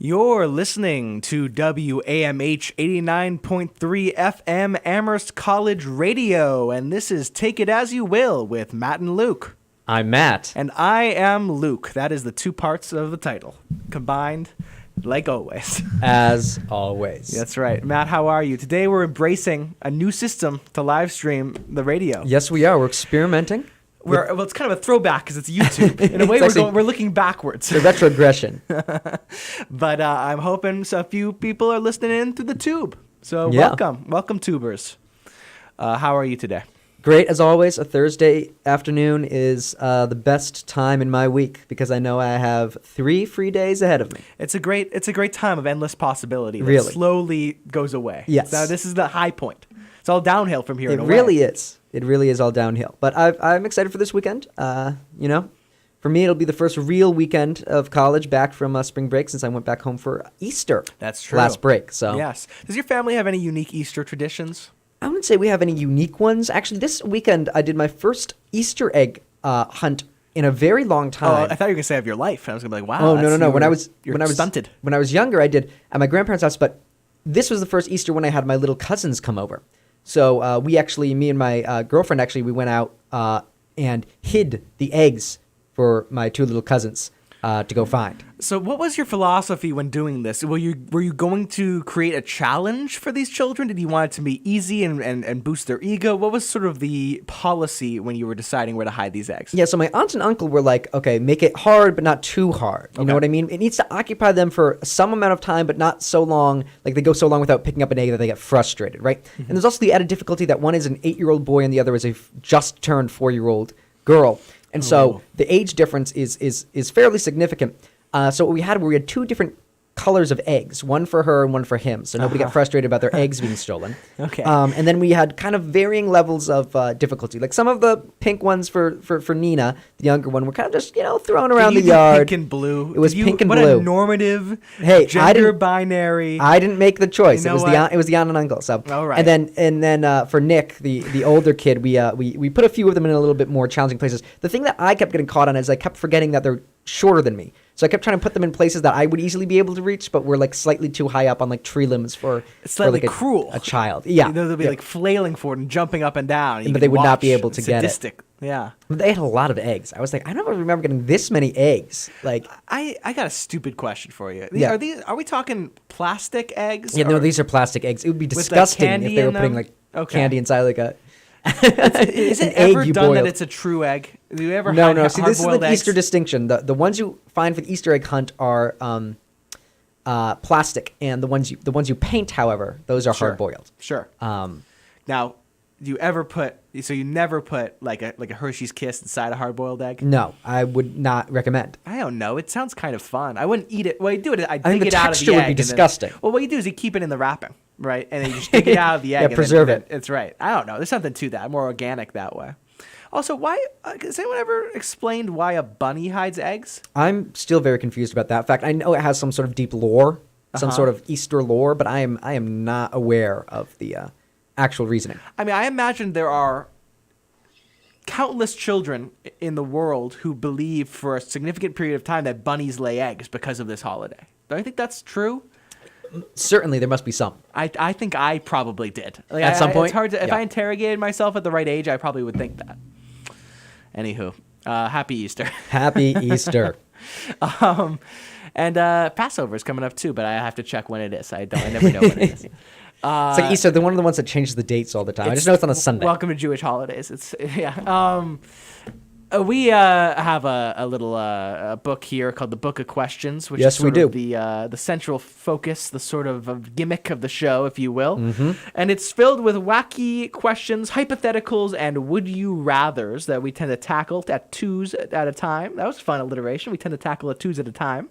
You're listening to WAMH 89.3 FM Amherst College Radio, and this is Take It As You Will with Matt and Luke. I'm Matt. And I am Luke. That is the two parts of the title, combined like always. As always. That's right. Matt, how are you? Today we're embracing a new system to live stream the radio. Yes, we are. We're experimenting. Well, it's kind of a throwback because it's YouTube. In a way, we're looking backwards. The retrogression. But I'm hoping a few people are listening in through the tube. So Yeah. welcome tubers. How are you today? Great, as always. A Thursday afternoon is the best time in my week because I know I have 3 free days ahead of me. It's a great time of endless possibility that Really? slowly goes away. Yes. Now this is the high point. It's all downhill from here. It in a really way. is. It really is all downhill. But I'm excited for this weekend. For me, it'll be the first real weekend of college back from spring break since I went back home for Easter. That's true. Last break. So Yes. Does your family have any unique Easter traditions? I wouldn't say we have any unique ones. Actually, this weekend I did my first Easter egg hunt in a very long time. Oh, I thought you were gonna say of your life. I was gonna be like, wow. Oh, no. When I was stunted. When I was younger, I did at my grandparents' house. But this was the first Easter when I had my little cousins come over. So me and my girlfriend, we went out and hid the eggs for my 2 little cousins to go find. So what was your philosophy when doing this? Were you going to create a challenge for these children? Did you want it to be easy and boost their ego? What was sort of the policy when you were deciding where to hide these eggs? Yeah, so my aunt and uncle were like, okay, make it hard, but not too hard. You know what I mean? It needs to occupy them for some amount of time, but not so long, like they go so long without picking up an egg that they get frustrated, right? And there's also the added difficulty that one is an 8-year-old boy and the other is a just turned 4-year-old girl. And so the age difference is fairly significant. So what we had 2 different colors of eggs, one for her and one for him. So nobody got frustrated about their eggs being stolen. Okay. And then we had kind of varying levels of difficulty. Like some of the pink ones for Nina, the younger one, were kind of just, thrown around the yard. Pink and blue. It was pink and what blue. What a normative, Hey, gender binary. I didn't make the choice. You know It was the aunt and uncle. So all right. And then for Nick, the older kid, we put a few of them in a little bit more challenging places. The thing that I kept getting caught on is I kept forgetting that they're shorter than me. So I kept trying to put them in places that I would easily be able to reach, but were like slightly too high up on like tree limbs for slightly like cruel. a child. Yeah, They'll be like flailing for it and jumping up and down. But they would not be able to get it. Sadistic. Yeah. But they had a lot of eggs. I was like, I don't remember getting this many eggs. Like, I got a stupid question for you. Yeah. Are we talking plastic eggs? yeah, no, these are plastic eggs. It would be disgusting if candy they were in putting them? like Okay. candy inside like a. Is it an egg ever you done that boiled. it's a true egg? Do you ever No. have See, this is hard-boiled the eggs? Easter distinction. The ones you find for the Easter egg hunt are plastic, and the ones you paint, however, those are Sure. hard boiled. Sure. Now, do you ever you never put like a Hershey's Kiss inside a hard-boiled egg? No, I would not recommend. I don't know. It sounds kind of fun. I wouldn't eat it. Well, you do it. I think dig the it out of texture the would egg. be and then- disgusting. Well, what you do is you keep it in the wrapping, right? And then you just dig it out of the egg. Yeah, and preserve then, it. It's right. I don't know. There's something to that. More organic that way. Also, why? Has anyone ever explained why a bunny hides eggs? I'm still very confused about that. In fact, I know it has some sort of deep lore, some Uh-huh. sort of Easter lore, but I am not aware of the actual reasoning. I mean, I imagine there are countless children in the world who believe for a significant period of time that bunnies lay eggs because of this holiday. Don't you think that's true? Certainly, there must be some. I think I probably did. Like, At some point? It's hard to, if Yeah. I interrogated myself at the right age, I probably would think that. Anywho, happy Easter. Happy Easter. And Passover is coming up too, but I have to check when it is. I never know when it is. It's like Easter. They're one of the ones that changes the dates all the time. I just know it's on a Sunday. Welcome to Jewish holidays. It's yeah. We have a little book here called the Book of Questions, which Yes, is sort we of do. the central focus, the sort of gimmick of the show, if you will. Mm-hmm. And it's filled with wacky questions, hypotheticals, and would you rathers that we tend to tackle at 2s at a time. That was fun alliteration. We tend to tackle at 2s at a time.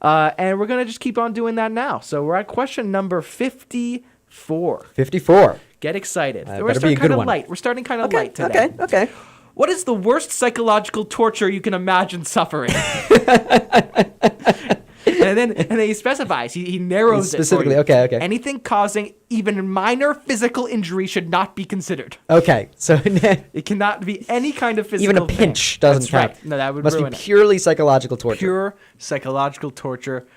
And we're going to just keep on doing that now. So we're at question number 54. 54. Get excited. Better We're be a starting good kind of one. light. We're starting kind of light today. Okay. What is the worst psychological torture you can imagine suffering? and then he specifies. He narrows it Specifically, for you. okay. Anything causing even minor physical injury should not be considered. Okay, so It cannot be any kind of physical even a pain. pinch doesn't That's count. right. No, that would Must ruin be it. purely psychological torture. Pure psychological torture.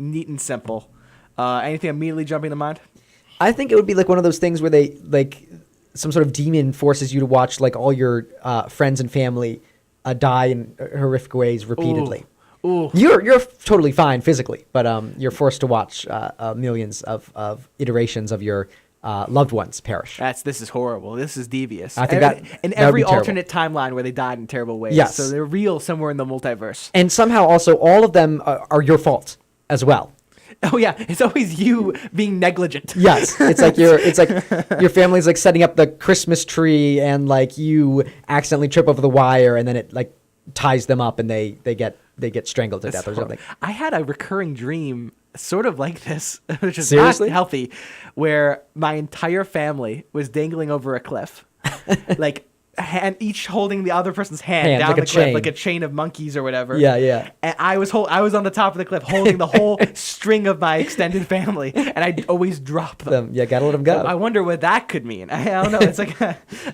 neat and simple. Anything immediately jumping to mind? I think it would be like one of those things where they like some sort of demon forces you to watch like all your friends and family die in horrific ways repeatedly. Ooh. You're totally fine physically, but you're forced to watch millions of iterations of your loved ones perish. This is horrible. This is devious. I think in that would every be terrible. alternate timeline where they died in terrible ways. Yes. So they're real somewhere in the multiverse. And somehow also all of them are your fault as well. Oh yeah, it's always you being negligent. Yes, it's like your family's like setting up the Christmas tree and like you accidentally trip over the wire and then it like ties them up and they get strangled to death or something. I had a recurring dream sort of like this, which is Seriously? not healthy, where my entire family was dangling over a cliff, like each holding the other person's hand down like a the cliff, chain. like a chain of monkeys or whatever. Yeah. And I was on the top of the cliff holding the whole string of my extended family, and I'd always drop them. Yeah, gotta let them go. I wonder what that could mean. I don't know. It's like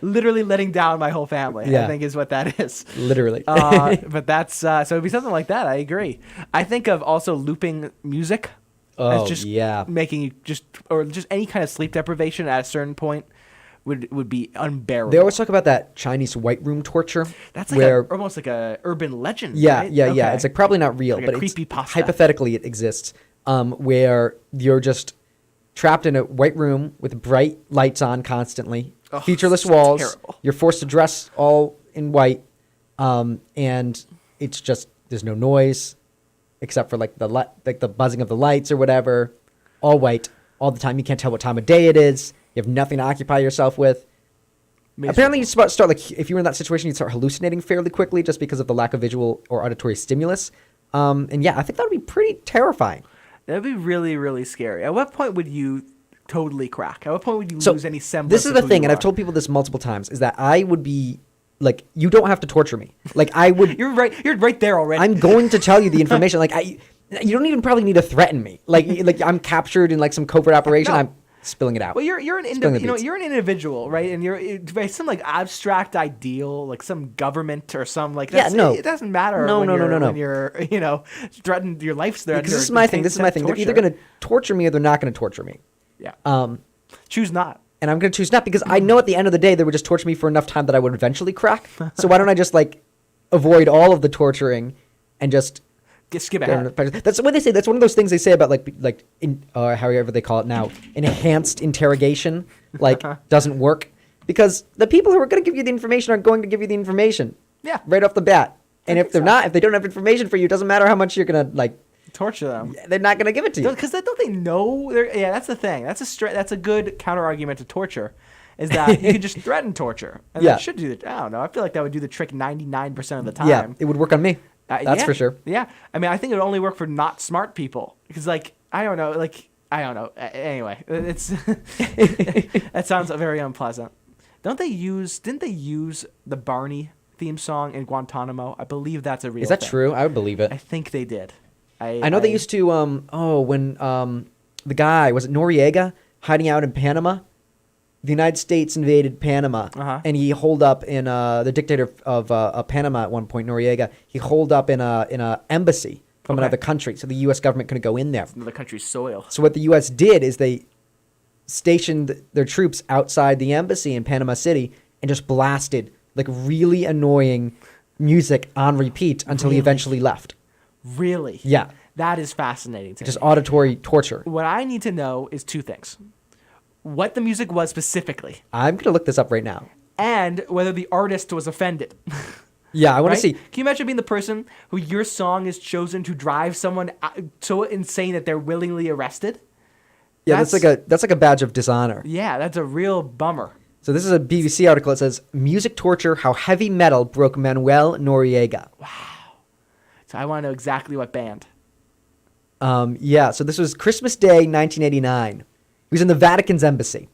literally letting down my whole family. Yeah. I think is what that is. Literally. But that's so it'd be something like that. I agree. I think of also looping music. Oh, as just yeah. making you just any kind of sleep deprivation at a certain point would be unbearable. They always talk about that Chinese white room torture. That's like where, almost like a urban legend. yeah, right? yeah. Okay. It's like probably not real, Like a but it's creepypasta. hypothetically it exists. Where you're just trapped in a white room with bright lights on constantly, Oh, featureless it's walls. terrible. You're forced to dress all in white, and it's just there's no noise except for like the buzzing of the lights or whatever. All white all the time. You can't tell what time of day it is. You have nothing to occupy yourself with. Apparently, you start like if you were in that situation, you'd start hallucinating fairly quickly just because of the lack of visual or auditory stimulus. And yeah, I think that would be pretty terrifying. That'd be really, really scary. At what point would you totally crack? At what point would you So lose any semblance? this is of the who thing, you and I've are? told people this multiple times, is that I would be like, you don't have to torture me. Like I would. You're right. You're right there already. I'm going to tell you the information. Like you don't even probably need to threaten me. Like I'm captured in like some covert operation. No. I'm spilling it out. Well, you're an Spilling the beans. you're an individual, right? And you're by some like abstract ideal, like some government or some like Yeah, that's, no. it doesn't matter. No, when no, you're, no, no, no. When you're threatened, your life's threatened. Because this or is my thing. contained This is my thing. They're either torture. going to torture me or they're not going to torture me. Yeah. Choose not. And I'm going to choose not because I know at the end of the day they would just torture me for enough time that I would eventually crack. So why don't I just like avoid all of the torturing and just Skip ahead. That's what they say. That's one of those things they say about however they call it now, enhanced interrogation, like doesn't work because the people who are going to give you the information are going to give you the information. Yeah. Right off the bat. And I if think they're so. not, if they don't have information for you, it doesn't matter how much you're going to like. Torture them. They're not going to give it to you. Because don't they know? Yeah, that's the thing. That's a good counter argument to torture, is that you can just threaten torture. And Yeah. that should do the. I don't know. I feel like that would do the trick 99% of the time. Yeah, it would work on me. That's yeah, for sure. Yeah, I mean, I think it would only work for not smart people because, like, I don't know. Anyway, it's that sounds very unpleasant. Didn't they use the Barney theme song in Guantanamo? I believe that's a real. Is that thing. true? I would believe it. I think they did. I know they used to. When the guy was it Noriega hiding out in Panama, the United States invaded Panama, and he holed up in the dictator of Panama at one point, Noriega. He holed up in a embassy from another country, so the U.S. government couldn't go in there. another country's soil. So what the U.S. did is they stationed their troops outside the embassy in Panama City and just blasted like really annoying music on repeat until he Really? eventually left. Really? Yeah. That is fascinating to Just me. auditory torture. What I need to know is two things: what the music was specifically, I'm going to look this up right now. and whether the artist was offended. Yeah, I want Right? to see. Can you imagine being the person who your song is chosen to drive someone so insane that they're willingly arrested? Yeah, that's like a badge of dishonor. Yeah, that's a real bummer. So this is a BBC article. It says, "Music torture: How heavy metal broke Manuel Noriega." So I want to know exactly what band. Yeah, so this was Christmas Day, 1989. He was in the Vatican's embassy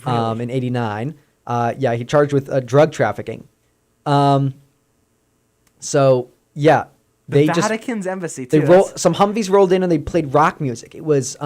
Really? in 89. Yeah, he charged with drug trafficking. So yeah, The they Vatican's embassy they too. some Humvees rolled in and they played rock music. It was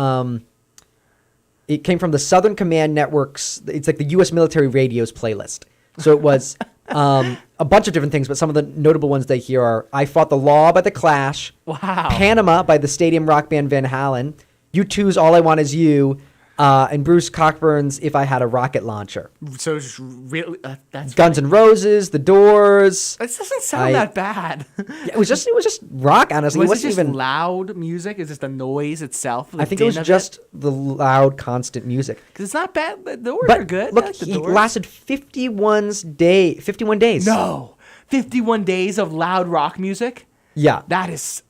it came from the Southern Command Network's. It's like the U.S. military radio's playlist. So it was a a bunch of different things, but some of the notable ones they hear are I Fought the Law by The Clash, Wow. Panama by the stadium rock band Van Halen, U2's All I Want Is You, and Bruce Cockburn's If I Had a Rocket Launcher. So it's really that's Guns N' Roses, The Doors. It doesn't sound that bad. Yeah, it was just rock, honestly. Was It it wasn't just even. loud music? Is this the noise itself? I think it was just the loud, constant music. because it's not bad. The Doors But are good. I look, like the he Doors. lasted 51 days. No, 51 days of loud rock music. Yeah. That is.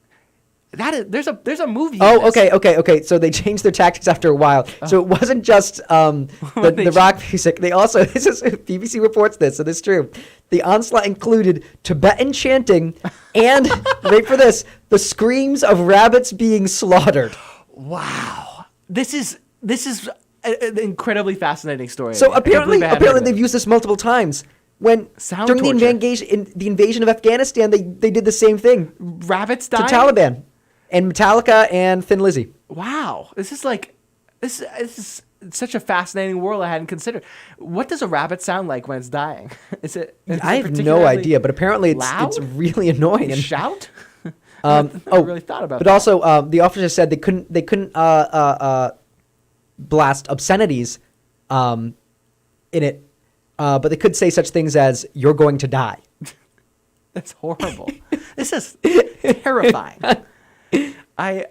There's a movie. in Oh, this. okay. So they changed their tactics after a while. So it wasn't just the rock music. They also, this is, BBC reports this, so this is true. The onslaught included Tibetan chanting and, wait for this, the screams of rabbits being slaughtered. Wow. This is an incredibly fascinating story. So I can't believe I hadn't heard apparently of they've it. used this multiple times. When Sound during torture. the invasion of Afghanistan, they did the same thing Rabbits to dying. Taliban and Metallica and Thin Lizzy. Wow, this is such a fascinating world I hadn't considered. What does a rabbit sound like when it's dying? Is it I have no particularly idea, but apparently it's loud? really annoying. And, Shout? I really thought about but that. also the officers said they couldn't blast obscenities in it, but they could say such things as "You're going to die." That's horrible. This is terrifying. I'm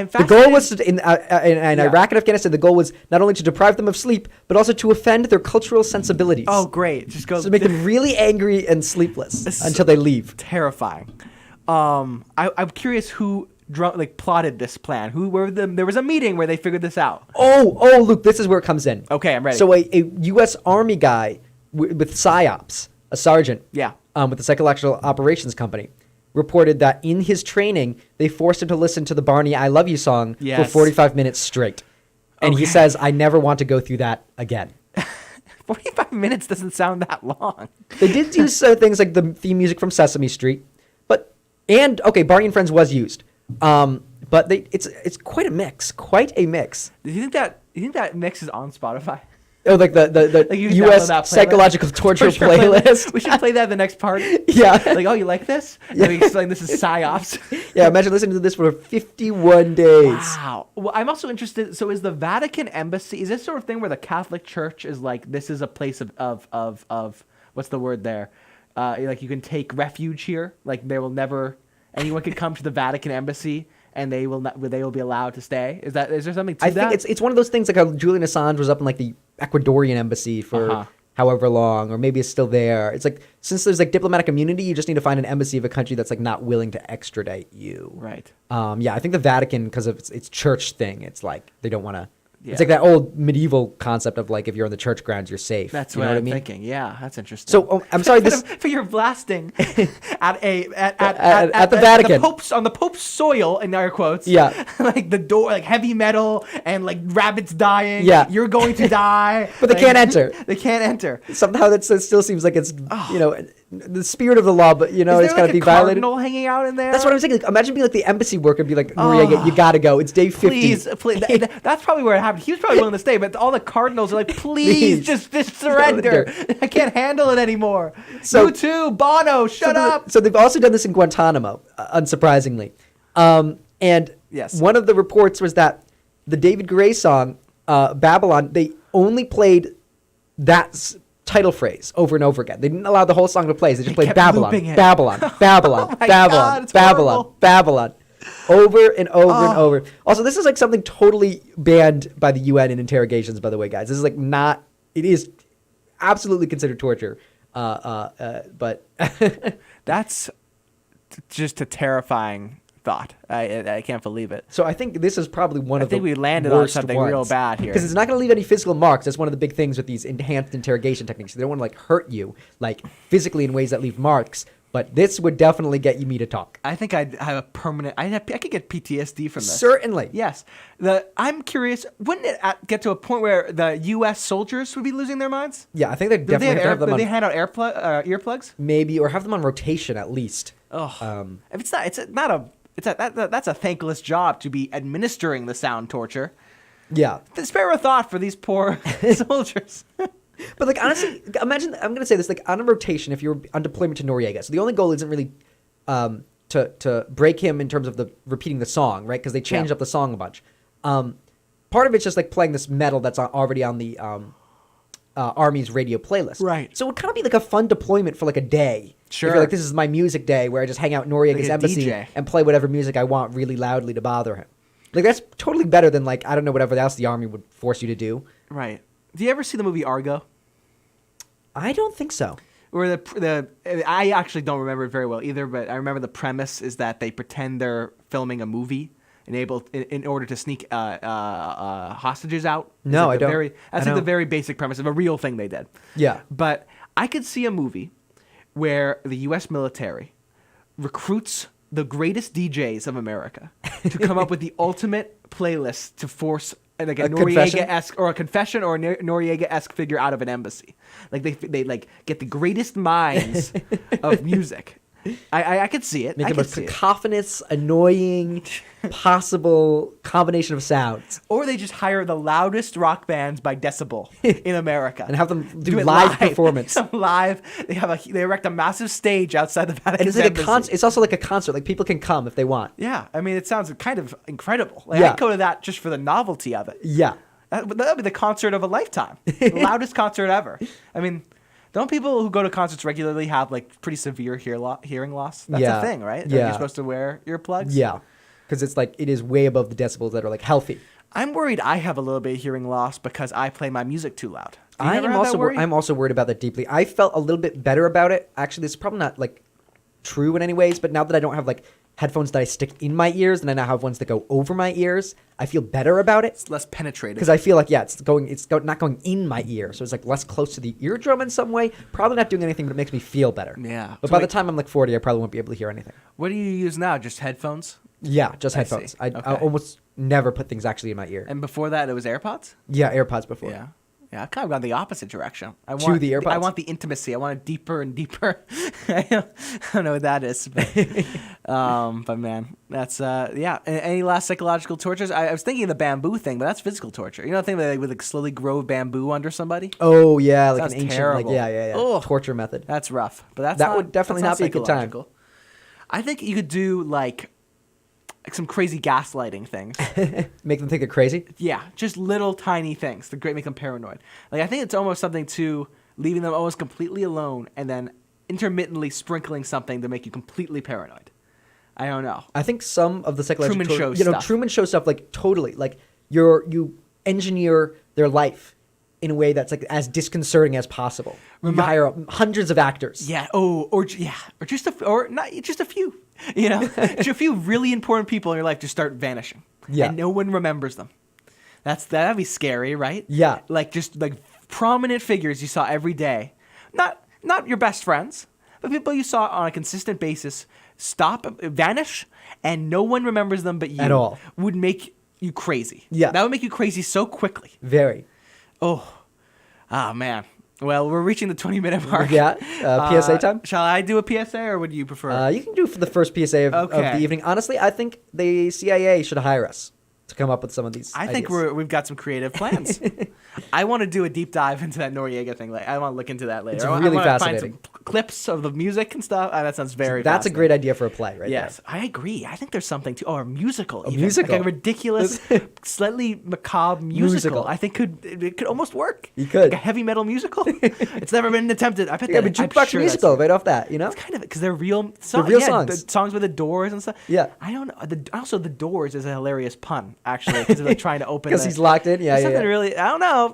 The fascinated. goal was in Iraq and Afghanistan. The goal was not only to deprive them of sleep, but also to offend their cultural sensibilities. Oh, great! Just go. So make them really angry and sleepless This is until they leave. terrifying. I'm curious who plotted this plan. There was a meeting where they figured this out. Oh, Luke, this is where it comes in. Okay, I'm ready. So a U.S. Army guy with PSYOPs, a sergeant, Yeah. with the Psychological Operations Company, reported that in his training, they forced him to listen to the Barney I Love You song for Yes. 45 minutes straight. And he Okay. says, I never want to go through that again. 45 minutes doesn't sound that long. They did use things like the theme music from Sesame Street, Barney and Friends was used. But it's quite a mix. Quite a mix. Do you think that mix is on Spotify? Oh, like the Like you can download U.S. that playlist? psychological torture playlist. We should play that at the next party. Yeah. Like, oh, you like this? Yeah. We explain this is psyops. Yeah, imagine listening to this for 51 days. Wow. Well, I'm also interested. So, is the Vatican embassy? Is this sort of thing where the Catholic Church is like this is a place of what's the word there? Like you can take refuge here. Like there will never anyone can come to the Vatican embassy and they will be allowed to stay. Is there something to I that? think it's one of those things like how Julian Assange was up in like the Ecuadorian embassy for however long, or maybe it's still there. It's like since there's like diplomatic immunity, you just need to find an embassy of a country that's like not willing to extradite you. Right. Yeah, I think the Vatican, because of its church thing, it's like they don't want to. Yeah. It's like that old medieval concept of like if you're on the church grounds, you're safe. That's you what know I'm I mean? thinking. Yeah, that's interesting. So I'm sorry, this for your blasting at the Vatican. on the Pope's soil in air quotes. Yeah. Like the door, like heavy metal and like rabbits dying. Yeah. You're going to die. But they Like, can't enter. They can't enter. somehow that still seems like it's the spirit of the law, but Is it's there going like to a be violated. cardinal hanging out in there? That's what I'm saying. Like, imagine being like the embassy worker and be like, Maria, you gotta go. It's day 50. Please. That's probably where it happened. He was probably willing to stay, but all the cardinals are like, please, just surrender. I can't handle it anymore. So- You too, Bono, shut up. So they've also done this in Guantanamo, unsurprisingly. And Yes. one of the reports was that the David Gray song, Babylon, they only played that title phrase over and over again. They didn't allow the whole song to play. They just played kept Babylon, looping it. Babylon, Babylon, Oh my Babylon, God, it's Babylon, horrible. Babylon, over and over and Oh. over. Also, this is like something totally banned by the UN in interrogations, by the way, guys. This is like not, it is absolutely considered torture. But That's just a terrifying thought. I can't believe it. so I think this is probably one of the think we landed on worst something real bad here. because it's not going to leave any physical marks. That's one of the big things with these enhanced interrogation techniques. They don't want to like hurt you like physically in ways that leave marks. But this would definitely get me to talk. I think I'd have a permanent. I could get PTSD from this. Certainly. Yes. I'm curious. Wouldn't it get to a point where the U.S. soldiers would be losing their minds? Yeah, I think they Did definitely have to have them did on they hand out earplugs? maybe or have them on rotation at least. Oh, if it's not, that's a thankless job to be administering the sound torture. Yeah. Spare a thought for these poor soldiers. But like honestly, imagine I'm gonna say this like on a rotation. If you're on deployment to Noriega, so the only goal isn't really to break him in terms of the repeating the song, right? Because they changed up the song a bunch. Part of it's just like playing this metal that's already on the Army's radio playlist. Right. So it would kind of be like a fun deployment for like a day. Sure. If you're like, this is my music day where I just hang out in Noriega's Like a embassy DJ. and play whatever music I want really loudly to bother him. Like that's totally better than like I don't know whatever else the Army would force you to do. Right. Do you ever see the movie Argo? I don't think so. Where I actually don't remember it very well either, but I remember the premise is that they pretend they're filming a movie in order to sneak hostages out. No, I don't. That's like the very basic premise of a real thing they did. Yeah. But I could see a movie where the U.S. military recruits the greatest DJs of America to come up with the ultimate playlist to force like a Noriega-esque or a confession or a Noriega-esque figure out of an embassy. Like they like get the greatest minds of music. I could see it. Make I him a could see it. cacophonous, annoying, possible combination of sounds. Or they just hire the loudest rock bands by decibel in America And have them do it live performance. Live. They erect a massive stage outside the Vatican. And it's like a concert. It's also like a concert. Like people can come if they want. Yeah, I mean, it sounds kind of incredible. Like, Yeah. I'd go to that just for the novelty of it. Yeah. That would be the concert of a lifetime. The loudest concert ever. I mean, don't people who go to concerts regularly have like pretty severe hearing loss? That's Yeah. a thing, right? Like, Yeah. you're supposed to wear earplugs? Yeah. Because it's like it is way above the decibels that are like healthy. I'm worried I have a little bit of hearing loss because I play my music too loud. Do you I ever am have that also worry? I'm also worried about that deeply. I felt a little bit better about it. Actually, this is probably not like true in any ways, but now that I don't have like headphones that I stick in my ears and I now have ones that go over my ears, I feel better about it. It's less penetrating. Because I feel like not going in my ear, so it's like less close to the eardrum in some way. Probably not doing anything, but it makes me feel better. Yeah. But So by like- the time I'm like 40, I probably won't be able to hear anything. What do you use now? Just headphones? Yeah, just I headphones. see. I Okay. almost never put things actually in my ear. And before that, it was AirPods? Yeah, AirPods before. Yeah. Yeah, I've kind of gone the opposite direction. I To want the AirPods? I want the intimacy. I want it deeper and deeper. I don't know what that is. But man, that's, yeah. Any last psychological tortures? I was thinking of the bamboo thing, but that's physical torture. You know the thing where they would like slowly grow bamboo under somebody? Oh yeah, like Sounds an ancient, terrible. like yeah, Ugh. torture method. That's rough. But that's That not, would definitely that's not be a good time. psychological. I think you could do like some crazy gaslighting things. Make them think they're crazy. Yeah, just little tiny things to make them paranoid. Like I think it's almost something to leaving them almost completely alone and then intermittently sprinkling something to make you completely paranoid. I don't know. I think some of the psychological Truman Show you know, stuff. Truman Show stuff, like totally, like you engineer their life in a way that's like as disconcerting as possible. You hire hundreds of actors. Yeah. Oh, or not just a few. You know, just a few really important people in your life just start vanishing. Yeah. And no one remembers them. That'd be scary, right? Yeah. Like just like prominent figures you saw every day. Not your best friends, but people you saw on a consistent basis vanish, and no one remembers them but you. At all. Would make you crazy. Yeah. That would make you crazy so quickly. Very. Oh man. Well, we're reaching the 20-minute mark. Yeah. PSA time. Shall I do a PSA or would you prefer? You can do it for the first PSA of Okay. the evening. Honestly, I think the CIA should hire us to come up with some of these. I think ideas. we've got some creative plans. I want to do a deep dive into that Noriega thing. Like, I want to look into that later. It's I really wanna fascinating. Find some clips of the music and stuff. That sounds very. That's a fascinating. great idea for a play, right? Yes, I agree. I think there's something to a musical. A even. musical. Like a ridiculous, slightly macabre musical. I think it could almost work. You could. Like a heavy metal musical. It's never been attempted. I bet there. that. Yeah, but I'm jukebox sure musical that's- right off that, you know? It's kind of because they're real songs. real yeah, songs. The songs with the Doors and stuff. Yeah. I don't know. Also, the Doors is a hilarious pun, actually, because they're like trying to open. Because he's locked in. Yeah, There's yeah. something yeah. really. I don't know.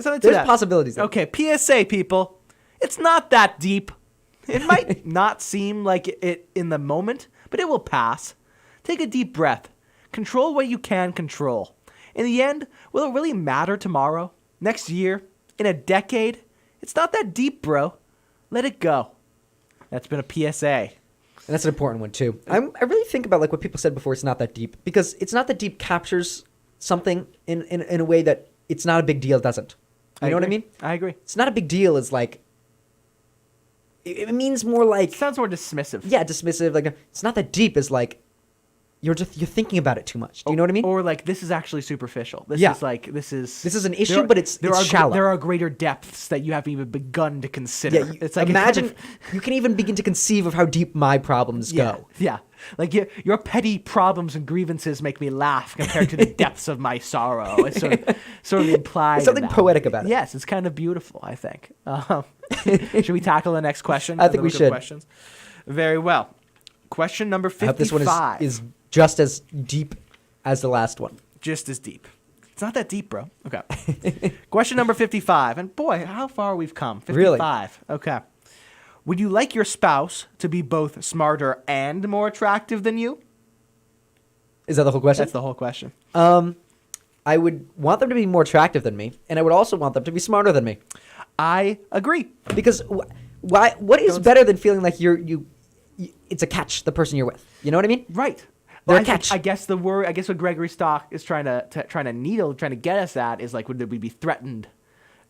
Something to There's that. possibilities there. Okay, PSA, people. It's not that deep. It might not seem like it in the moment, but it will pass. Take a deep breath. Control what you can control. In the end, will it really matter tomorrow? Next year? In a decade? It's not that deep, bro. Let it go. That's been a PSA. And that's an important one too. I really think about like what people said before. It's not that deep because it's not that deep captures something in a way that it's not a big deal. Doesn't. You know what I mean? I agree. It's not a big deal. Is like it means more like It sounds more dismissive. yeah, dismissive. Like it's not that deep. Is like you're thinking about it too much. Do you know what I mean? Or like this is actually superficial. This Yeah. is like this is an issue, but it's shallow. There are greater depths that you haven't even begun to consider. Yeah, it's like imagine you can even begin to conceive of how deep my problems go. Yeah. Like your petty problems and grievances make me laugh compared to the depths of my sorrow. It's sort of implied. There's something in that. poetic about it. Yes, it's kind of beautiful, I think. Should we tackle the next question? I think we should. Questions? Very well. Question number 55. I hope this one is just as deep as the last one. Just as deep. It's not that deep, bro. Okay. Question number 55. And boy, how far we've come. 55. Really? Okay. Would you like your spouse to be both smarter and more attractive than you? Is that the whole question? That's the whole question. I would want them to be more attractive than me, and I would also want them to be smarter than me. I agree. Because why? What is better than feeling like you? It's a catch. The person you're with. You know what I mean? Right. They're Well, a catch. I guess the word. I guess what Gregory Stock is trying to get us at is like, would we be threatened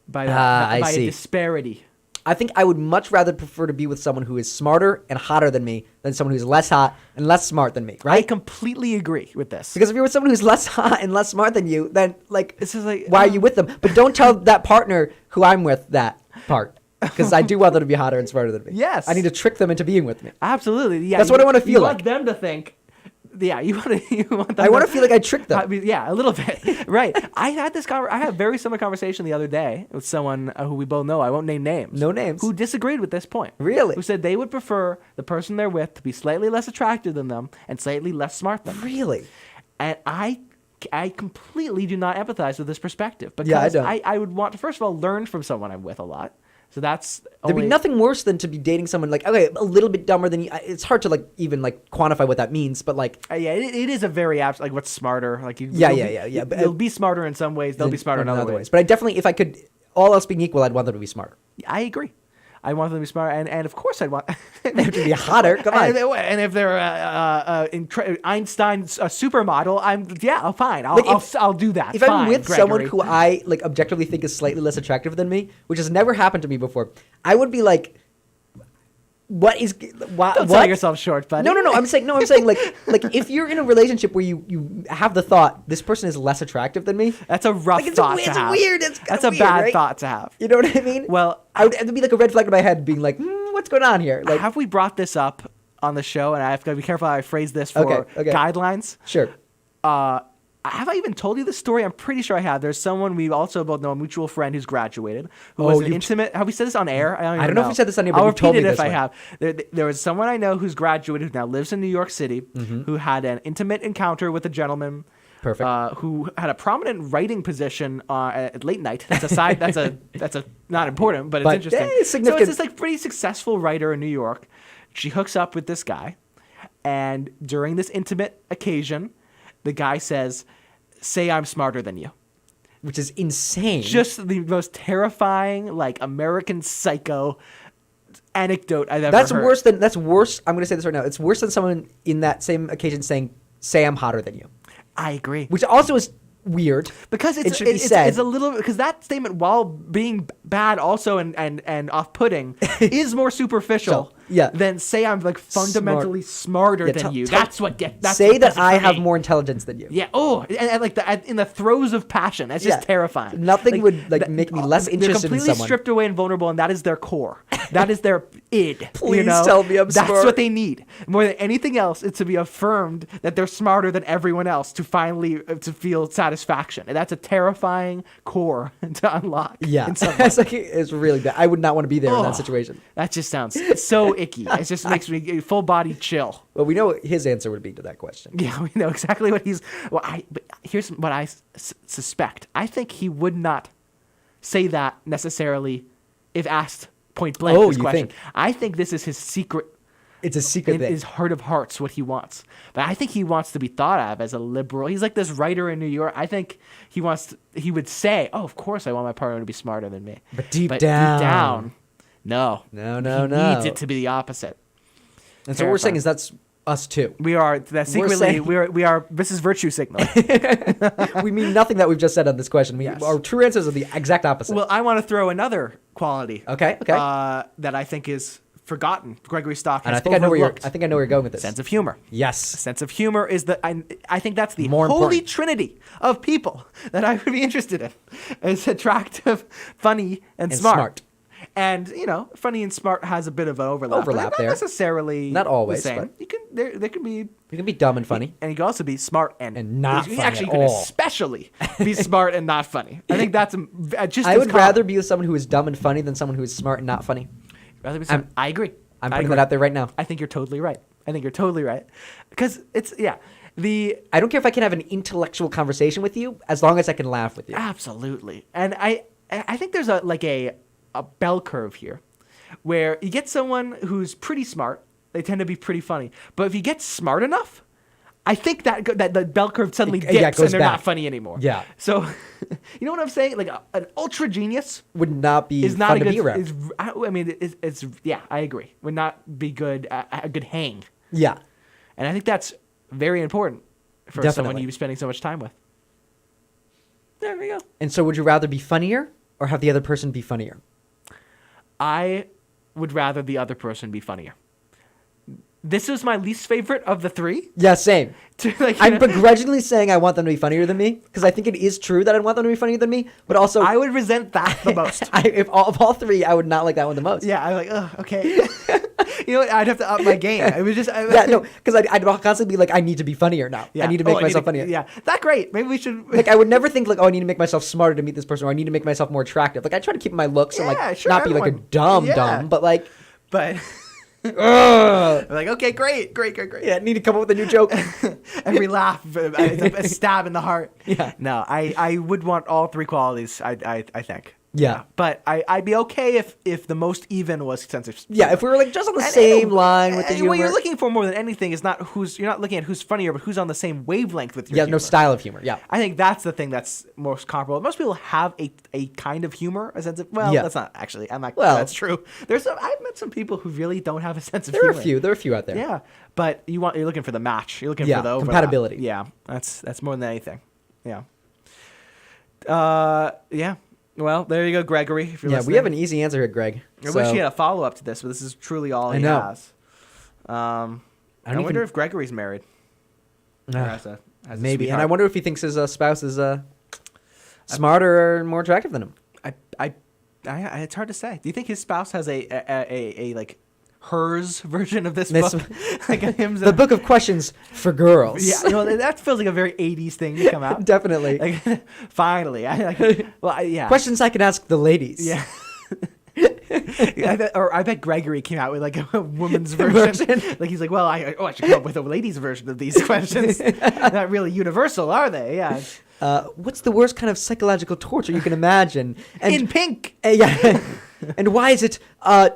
by I by a see. disparity? I think I would much rather prefer to be with someone who is smarter and hotter than me than someone who's less hot and less smart than me, I right? completely agree with this. Because if you're with someone who's less hot and less smart than you, then like, This is like, why are you with them? But don't tell that partner who I'm with that part. Because I do want them to be hotter and smarter than me. Yes. I need to trick them into being with me. Absolutely. Yeah. That's what I wanna feel you like. want them to think. Yeah, you want them. I want to feel like I tricked them. I mean, yeah, a little bit. Right. I had a very similar conversation the other day with someone who we both know. I won't name names. No names. Who disagreed with this point. Really? Who said they would prefer the person they're with to be slightly less attractive than them and slightly less smart than them. Really? And I completely do not empathize with this perspective because Yeah, I don't. I would want to, first of all, learn from someone I'm with a lot. So that's There'd be nothing worse than to be dating someone like, okay, a little bit dumber than you. It's hard to like even like quantify what that means, but like, Yeah, it is a very like what's smarter. Like Yeah. But They'll be smarter in some ways. They'll be smarter in other ways. But I definitely, if I could, all else being equal, I'd want them to be smarter. I agree. I want them to be smarter, and of course I'd want They have to be hotter. Come on. And if they're Einstein's supermodel, fine. Like, I'll do that. If I'm Fine, with Gregory. someone who I like objectively think is slightly less attractive than me, which has never happened to me before, I would be like, "What is? Why, Don't what? sell yourself short, buddy. No. I'm saying like if you're in a relationship where you have the thought this person is less attractive than me, That's a rough like, it's thought a, to it's have. weird. It's That's kinda a weird, bad right? thought to have. You know what I mean? Well, it'd be like a red flag in my head, being like, "What's going on here?" Like, have we brought this up on the show? And I have to be careful how I phrase this for Okay. guidelines. sure. Have I even told you the story? I'm pretty sure I have. There's someone we also both know, a mutual friend who's graduated, who was an intimate. Have we said this on air? I don't know if we said this on air, but I'll you told repeat me it if this I way. have. There was someone I know who's graduated who now lives in New York City, who had an intimate encounter with a gentleman. Perfect. Who had a prominent writing position at late night. That's a side. that's a not important, but it's interesting. it's significant. So it's this like pretty successful writer in New York. She hooks up with this guy, and during this intimate occasion, the guy says, "Say I'm smarter than you." Which is insane. Just the most terrifying, like American Psycho anecdote I've ever That's heard. worse than that's worse. I'm going to say this right now. It's worse than someone in that same occasion saying, "Say I'm hotter than you," I agree. which also is weird. Because it should be said. it's a little because that statement, while being bad also and off-putting, is more superficial Yeah. than say I'm like fundamentally smarter Yeah, than you. tell- That's what gets. That's say what that does it I for have me. more intelligence than you. Yeah. Oh, and like in the throes of passion, that's just Yeah. terrifying. Nothing would, like, make me less They're interested in completely someone. stripped away and vulnerable, and that is their core. That is their id. Please you know? tell me I'm That's smart. what they need more than anything else. It's to be affirmed that they're smarter than everyone else to finally to feel satisfaction. And that's a terrifying core to unlock. Yeah, in someone. it's really bad. I would not want to be there in Oh. that situation. That just sounds so icky. It just makes me full body chill. Well, we know what his answer would be to that question. Yeah, we know exactly what he's. Well, but here's what I suspect. I think he would not say that necessarily if asked point blank. Oh, this you question. think? I think this is his secret It's a secret in thing. his heart of hearts what he wants. But I think he wants to be thought of as a liberal. He's like this writer in New York. I think he he would say, "Oh, of course, I want my partner to be smarter than me." But deep down, no, No, he no. needs it to be the opposite. And so what we're saying terrifying. is that's us too. We are that secretly. saying- We are. This is virtue signaling. We mean nothing that we've just said on this question. Yes. Our true answers are the exact opposite. Well, I want to throw another quality. Okay. That I think is forgotten. Gregory Stock And has I think I know where overlooked. you're going with this. Sense of humor. Yes. Sense of humor is I think that's the More holy important. trinity of people that I would be interested in. It's attractive, funny, and And smart. smart. And funny and smart has a bit of an overlap. but not there. necessarily. Not always, the same. but- You can there can be. You can be dumb and funny. And you can also be smart and not you funny actually at can all. especially be smart and not funny. I think that's just. I as would common. rather be with someone who is dumb and funny than someone who is smart and not funny. Rather be smart. I agree. I'm I putting agree. that out there right now. I think you're totally right. Because it's I don't care if I can have an intellectual conversation with you as long as I can laugh with you. absolutely. And I think there's a bell curve here, where you get someone who's pretty smart, they tend to be pretty funny. But if you get smart enough, I think that the bell curve suddenly It- yeah, it dips goes and they're back. not funny anymore. Yeah. So, you know what I'm saying? Like an ultra genius Would not be is not fun a to good. be around. I mean, it's yeah, I agree. Would not be good. A good hang, Yeah. and I think that's very important for someone Definitely. you'd be spending so much time with. There we go. And so would you rather be funnier or have the other person be funnier? I would rather the other person be funnier. This is my least favorite of the three. Yeah, same. I'm I'm begrudgingly saying I want them to be funnier than me because I think it is true that I want them to be funnier than me, but also I would resent that the most. of all three, I would not like that one the most. Yeah, I'm like, ugh, okay. I'd have to up my game. It was just, Yeah, no, because I'd constantly be like, I need to be funnier now. Yeah. I need to make Oh, myself funnier. Yeah, that great. Maybe we should. Like I would never think like, oh, I need to make myself smarter to meet this person, or I need to make myself more attractive. Like I try to keep my looks and Yeah, like sure, not be like a everyone- yeah. dumb, but like, But ugh. I'm like, okay, great. Yeah, I need to come up with a new joke. Every laugh, a stab in the heart. Yeah. No, I would want all three qualities. I think. Yeah. But I'd be okay if the most even was sense of Yeah, if we were like just on the And- same and- line with the and humor. What you're looking for more than anything is not you're not looking at who's funnier, but who's on the same wavelength with your yeah, humor. no style of humor. Yeah. I think that's the thing that's most comparable. Most people have a kind of humor, a sense of Yeah. that's not actually. I'm not. Well- that's true. I've met some people who really don't have a sense of There are humor. a few out there. Yeah, but you're looking for the match. You're looking Yeah, for the overlap. compatibility. Yeah, that's more than anything. Yeah. Yeah. Well, there you go, Gregory. If you're Yeah, listening. we have an easy answer here, Greg. I wish he had a follow up to this, but this is truly all I he know. has. I don't wonder even- if Gregory's married. Or has a Maybe, and I sweetheart. wonder if he thinks his spouse is smarter or more attractive than him. I, it's hard to say. Do you think his spouse has a like hers version of this This- book? Like a hymns. The book of questions for girls. Yeah, that feels like a very '80s thing to come out. Definitely. Like, finally, yeah. Questions I can ask the ladies. Yeah. I bet Gregory came out with like a woman's version. Like he's like, well, I should come up with a ladies' version of these questions. Not really universal, are they? Yeah. What's the worst kind of psychological torture you can imagine? And, In pink. yeah. And why is it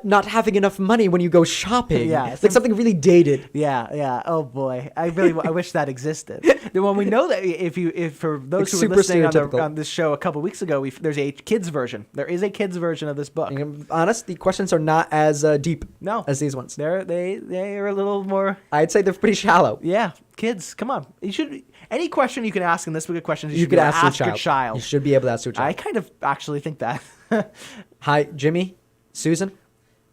not having enough money when you go shopping? Yeah, It's like something really dated. Yeah. Oh boy, I wish that existed. Well, we know that if for those Like who were listening super stereotypical. on this show a couple weeks ago, there's a kids version. There is a kids version of this book. And I'm honest, the questions are not as deep No. as these ones. They are a little more. I'd say they're pretty shallow. Yeah, kids, come on. You should any question you can ask in this book of questions. You, You should could be able to ask your child. You should be able to ask your I child. kind of actually think that. Hi, Jimmy, Susan,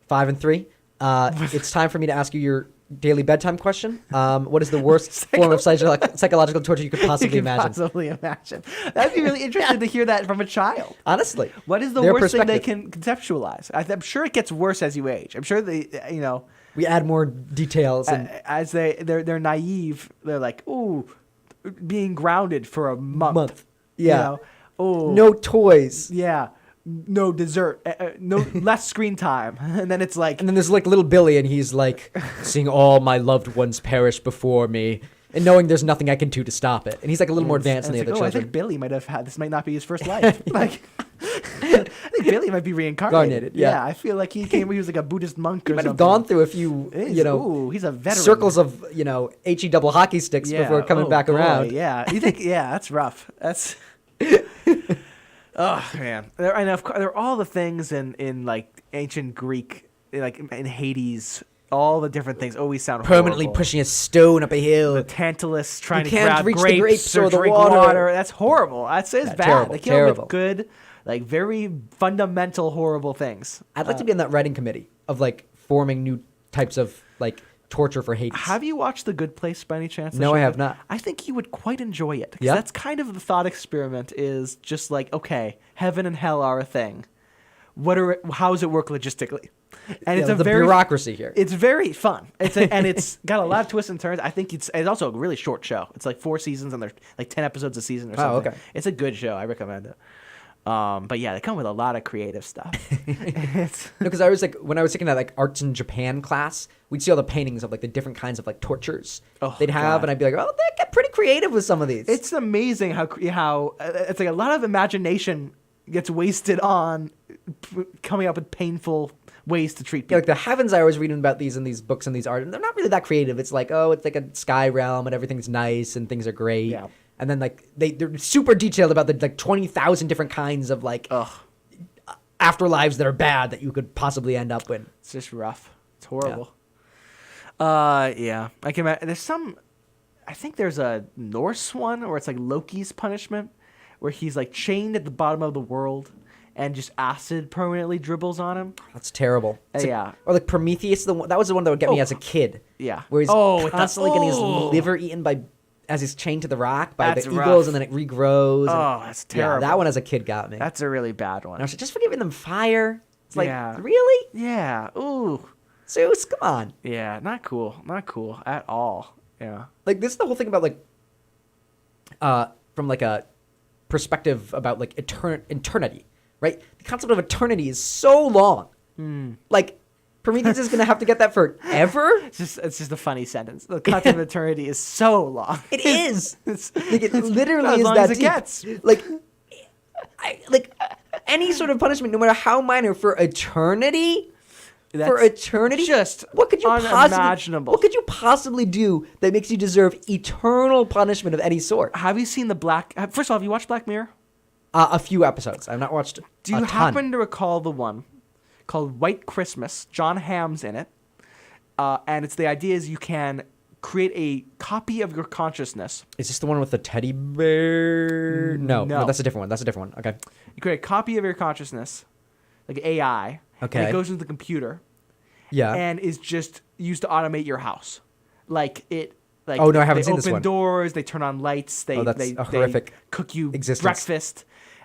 5 and 3. It's time for me to ask you your daily bedtime question. What is the worst form of psychological torture you could possibly you can imagine? possibly imagine. That'd be really interesting to hear that from a child. Honestly. What is the Their worst thing they perspective. can conceptualize? I'm sure it gets worse as you age. I'm sure We add more details. And as they're naive. They're like, ooh, being grounded for a month. Yeah. Oh, no toys. Yeah. No dessert. No less screen time. And then it's like, And then there's like little Billy, and he's like, seeing all my loved ones perish before me, and knowing there's nothing I can do to stop it. And he's like a little more advanced than the it's other like, I children. think Billy might have had this. Might not be his first life. Like, I think Billy might be reincarnated. Reincarnated, yeah. I feel like he was like a Buddhist monk or He might something. have gone through a few, Ooh, he's a veteran. circles of, HE double hockey sticks before coming oh, back boy, around. Yeah, you think? Yeah, that's rough. That's. Oh man, and of course, there are all the things in like ancient Greek, like in Hades, all the different things always sound Permanently horrible. pushing a stone up a hill. The Tantalus trying You to can't grab reach the grapes, grapes or or the drink water. That's horrible. That's bad. Terrible, They came up terrible. with good, like very fundamental horrible things. I'd like to be on that writing committee of like forming new types of like torture for Hades. Have you watched The Good Place by any chance? No, I have not. I think you would quite enjoy it. 'Cause Yeah? that's kind of the thought experiment is just like, okay, heaven and hell are a thing. How does it work logistically? And it's Yeah, a the very bureaucracy here. It's very fun. And it's got a lot of twists and turns. I think it's also a really short show. It's like 4 seasons and there's like 10 episodes a season or something. okay. It's a good show. I recommend it. But yeah, they come with a lot of creative stuff. It's No, because I was like, when I was taking that like arts in Japan class, we'd see all the paintings of like the different kinds of like tortures Oh, they'd have, God. and I'd be like, oh, they get pretty creative with some of these. It's amazing how it's like a lot of imagination gets wasted on coming up with painful ways to treat Yeah, people. like the heavens I was reading about these in these books and these art, and they're not really that creative. It's like, oh, it's like a sky realm and everything's nice and things are great. Yeah. And then like they're super detailed about the like 20,000 different kinds of like Ugh, afterlives that are bad that you could possibly end up in. it's just rough. It's horrible. Yeah. I can imagine. I think there's a Norse one where it's like Loki's punishment, where he's like chained at the bottom of the world and just acid permanently dribbles on him. That's terrible. It's like- Yeah. Or like Prometheus, that was the one that would get me Oh. as a kid. Yeah. Where he's with the- constantly getting his oh. liver eaten by as he's chained to the rock by That's the rough. eagles, and then it regrows. Oh, that's Yeah, terrible. that one as a kid got me. That's a really bad And I one. was like, just for giving them fire. It's like, Yeah. really? Yeah. Ooh. Zeus, come on. Yeah. Not cool. Not cool at all. Yeah. Like this is the whole thing about like from like a perspective about like eternity, right? The concept of eternity is so long. Like Prometheus is gonna have to get that forever. It's just a funny sentence. The concept of eternity is so long. It is. It's, Like it it's literally as is long that as it deep. gets. Like, like any sort of punishment, no matter how minor, for eternity. For That's eternity, just what could you unimaginable. What could you possibly do that makes you deserve eternal punishment of any sort? Have you seen First of all, have you watched Black Mirror? A few episodes. I've not watched. Do you a ton. happen to recall the one called White Christmas? John Hamm's in it, and it's the idea is you can create a copy of your consciousness. Is this the one with the teddy bear? No, No. that's a different one. That's a different one. Okay. You create a copy of your consciousness, like AI. And Okay. it goes into the computer Yeah. and is just used to automate your house. Like it. Like Oh, no, I haven't they seen this open one. doors, they turn on lights, they Oh, that's they, a horrific they cook you existence. breakfast,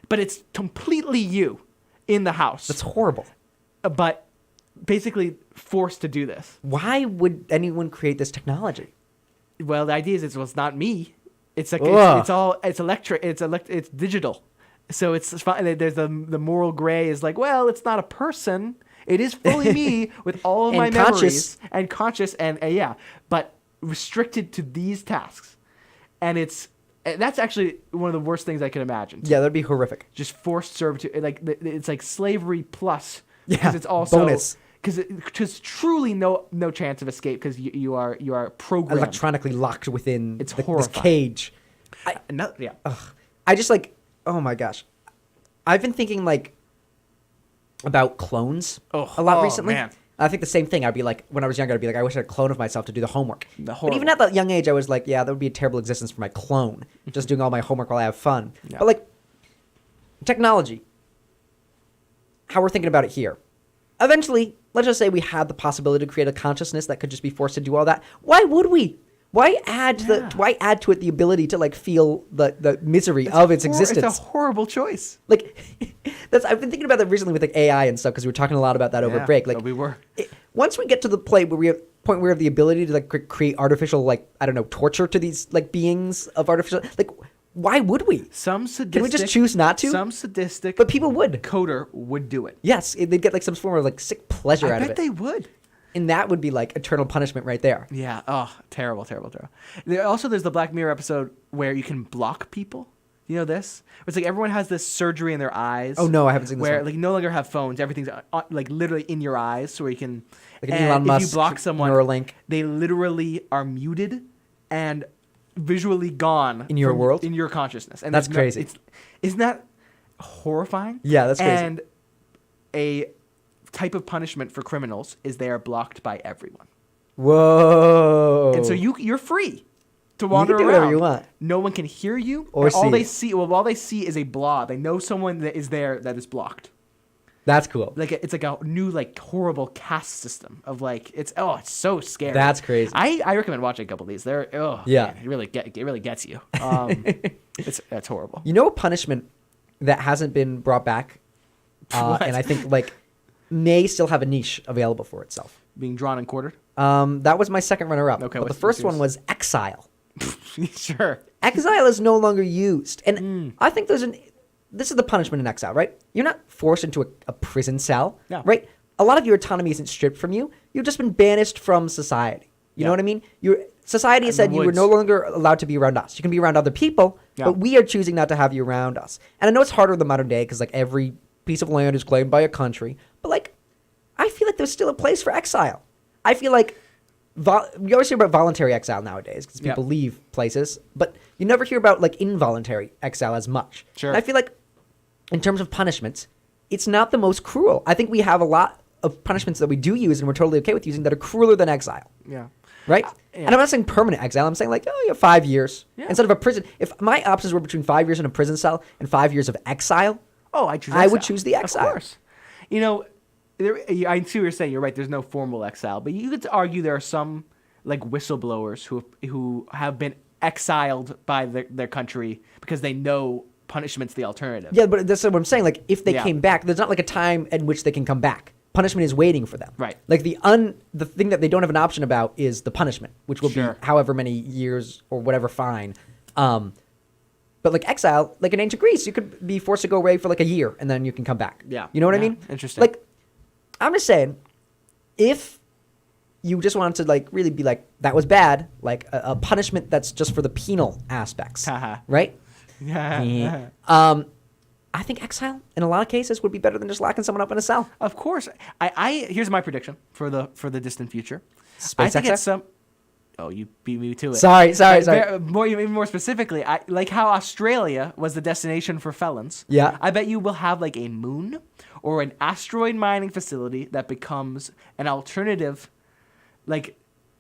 but it's completely you in the house. That's horrible. But basically forced to do this. Why would anyone create this technology? Well, the idea is it's not me. It's like Ugh. it's electric. It's digital. So it's fine. There's the moral gray is like, well, it's not a person. It is fully me with all of And my conscious. memories and conscious and yeah, but restricted to these tasks. And that's actually one of the worst things I can imagine. Yeah, that'd be horrific. Just forced servitude. Like it's like slavery plus. Yeah, Because it's also bonus. because truly no chance of escape because you are programmed. Electronically locked within It's this horrifying. cage. Yeah. I just like, oh my gosh. I've been thinking like about clones a lot recently. man. I think the same thing. I'd be like, when I was younger, I'd be like, I wish I had a clone of myself to do the homework. But even horrible. at that young age, I was like, yeah, that would be a terrible existence for my clone, just doing all my homework while I have fun. Yeah. But like, technology, how we're thinking about it here. Eventually, let's just say we had the possibility to create a consciousness that could just be forced to do all that. Why would we? Why add to it the ability to like feel the misery of its existence? It's a horrible choice. Like I've been thinking about that recently with like AI and stuff because we were talking a lot about that over break. Like we were. once we get to the point where we have the ability to like create artificial like I don't know torture to these like beings of artificial like why would we? Some sadistic. Can we just choose not to? Some sadistic. But people would. Coder would do it. Yes, they'd get like some form of like sick pleasure out I of bet it, they would. and that would be like eternal punishment right there. Yeah. Oh, terrible, terrible, terrible. There's the Black Mirror episode where you can block people. You know this? It's like everyone has this surgery in their eyes. Oh no, I haven't seen this Where one. like you no longer have phones. Everything's like literally in your eyes, so where you can. Like an and Elon if Musk you block someone, Neuralink. they literally are muted and visually gone In your world? in your consciousness. And That's there's crazy. Isn't that horrifying? Yeah, that's crazy. And a type of punishment for criminals is they are blocked by everyone. Whoa! And so you're free to wander can do around. whatever you want. No one can hear you. Or and all see they you. see, all they see is a blob. They know someone that is there that is blocked. That's cool. Like it's like a new like horrible caste system of like it's so scary. That's crazy. I recommend watching a couple of these. They're Yeah. man, it really gets you. That's horrible. You know a punishment that hasn't been brought back, What? and I think like may still have a niche available for itself. Being drawn and quartered. That was my second runner-up. Okay, but the what's first one yours? was exile. Sure. Exile is no longer used, and I think this is the punishment in exile, right? You're not forced into a prison cell, No. right? A lot of your autonomy isn't stripped from you. You've just been banished from society. You know Yeah. what I mean? Society has And said the you were woods. no longer allowed to be around us. You can be around other people, Yeah. but we are choosing not to have you around us. And I know it's harder in the modern day because like every piece of land is claimed by a country, but like I feel like there's still a place for exile. I feel like you always hear about voluntary exile nowadays because Yeah. people leave places, but you never hear about like involuntary exile as much. Sure. And I feel like in terms of punishments, it's not the most cruel. I think we have a lot of punishments that we do use and we're totally okay with using that are crueler than exile. Yeah. Right? Yeah. And I'm not saying permanent exile. I'm saying like, you have 5 years. Yeah. Instead of a prison. If my options were between 5 years in a prison cell and 5 years of exile, Oh, I choose. I would exile. choose the exile. Of course. You know, I see what you're saying. You're right. There's no formal exile, but you could argue there are some like whistleblowers who have been exiled by their country because they know punishment's the alternative. yeah, but that's what I'm saying. Like, if they Yeah. came back, there's not like a time in which they can come back. Punishment is waiting for them. Right. Like the thing that they don't have an option about is the punishment, which will Sure. be however many years or whatever fine. But like exile, like in ancient Greece, you could be forced to go away for like a year and then you can come back. Yeah. You know what I Yeah. mean? Interesting. Like, I'm just saying, if you just wanted to like really be like that was bad, like a punishment that's just for the penal aspects, Haha. right? Yeah. I think exile in a lot of cases would be better than just locking someone up in a cell. Of course. I here's my prediction for the distant future. Space I think exile? it's some. Oh, you beat me to it. Sorry. Even more specifically, I like how Australia was the destination for felons. Yeah. I bet you will have like a moon or an asteroid mining facility that becomes an alternative, like,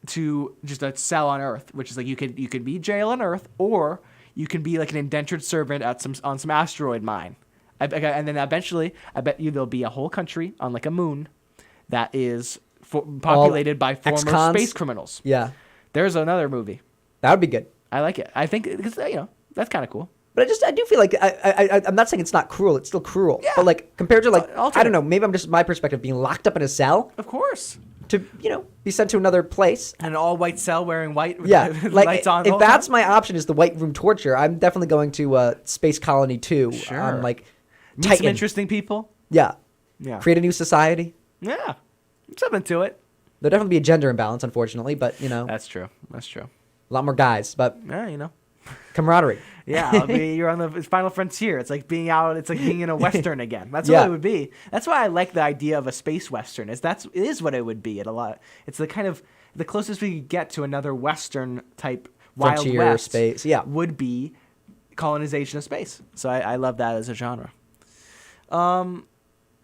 to just a cell on Earth, which is like you could be jail on Earth, or you can be like an indentured servant on some asteroid mine. And then eventually, I bet you there'll be a whole country on like a moon that is populated by former ex-cons? space criminals. Yeah, There's another movie. that would be good. I like it. I think because that's kind of cool. But I do feel like I'm not saying it's not cruel. It's still cruel. Yeah. But like compared to like Alternate. I don't know, maybe I'm just my perspective being locked up in a cell Of course. to be sent to another place. And an all-white cell wearing white. With Yeah, with like lights on. the if whole that's time. my option is the White Room torture, I'm definitely going to Space Colony 2. Sure. Like Meet some Titan. interesting people. Yeah. Yeah. Create a new society. Yeah. Something to it. There'll definitely be a gender imbalance, unfortunately, but a That's true. That's true. lot more guys, but Yeah, camaraderie. Yeah, you're on the final frontier. It's like being out. It's like being in a western again. That's Yeah. what it would be. That's why I like the idea of a space western. It is what it would be. It's the kind of the closest we could get to another western type Wild Frontier West space, yeah. would be colonization of space. So I love that as a genre.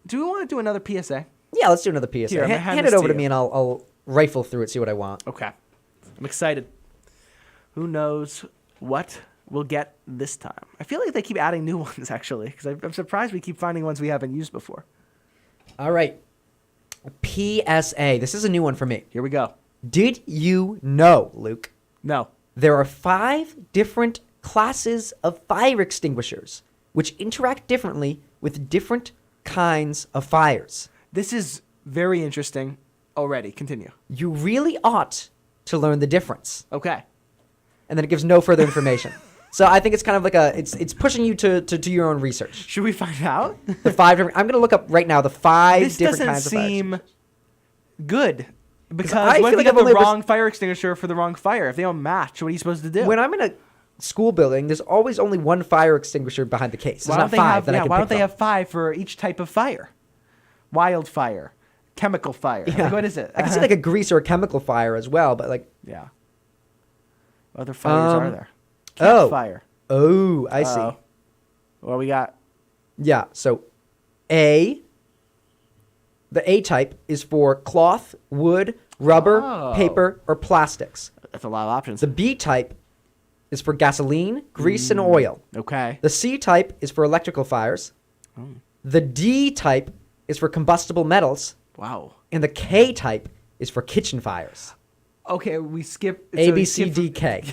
Do we want to do another PSA? Yeah, let's do another PSA. Here, I'm gonna hand hand this it over to to me you. and I'll rifle through it, see what I want. Okay, I'm excited. Who knows what we'll get this time? I feel like they keep adding new ones actually, because I'm surprised we keep finding ones we haven't used before. All right. PSA. This is a new one for me. Here we go. Did you know, Luke, No. there are 5 different classes of fire extinguishers which interact differently with different kinds of fires? This is very interesting already. Continue. You really ought to learn the difference. Okay. And then it gives no further information. So I think it's kind of like it's pushing you to do your own research. Should we find out? The 5 different. I'm going to look up right now the 5 This different doesn't kinds of fire seem good. Because I what feel if like you I've get the only wrong fire extinguisher for the wrong fire? If they don't match, what are you supposed to do? When I'm in a school building, there's always only one fire extinguisher behind the case. There's why not don't they 5 have? that I Yeah, can why pick don't they from. have 5 for each type of fire? Wildfire, chemical fire. Yeah. Like, what is it? I can see like a grease or a chemical fire as well, but like Yeah. What other fires are there? oh. Campfire. oh, I see. Uh-oh. What we got? Yeah, so the A type is for cloth, wood, rubber, Oh. paper, or plastics. That's a lot of options. The B type is for gasoline, grease, and oil. Okay. The C type is for electrical fires. Oh. The D type is for combustible metals, Wow. and the K type is for kitchen fires. Okay, we skip A, so we B, C, skip- D, K.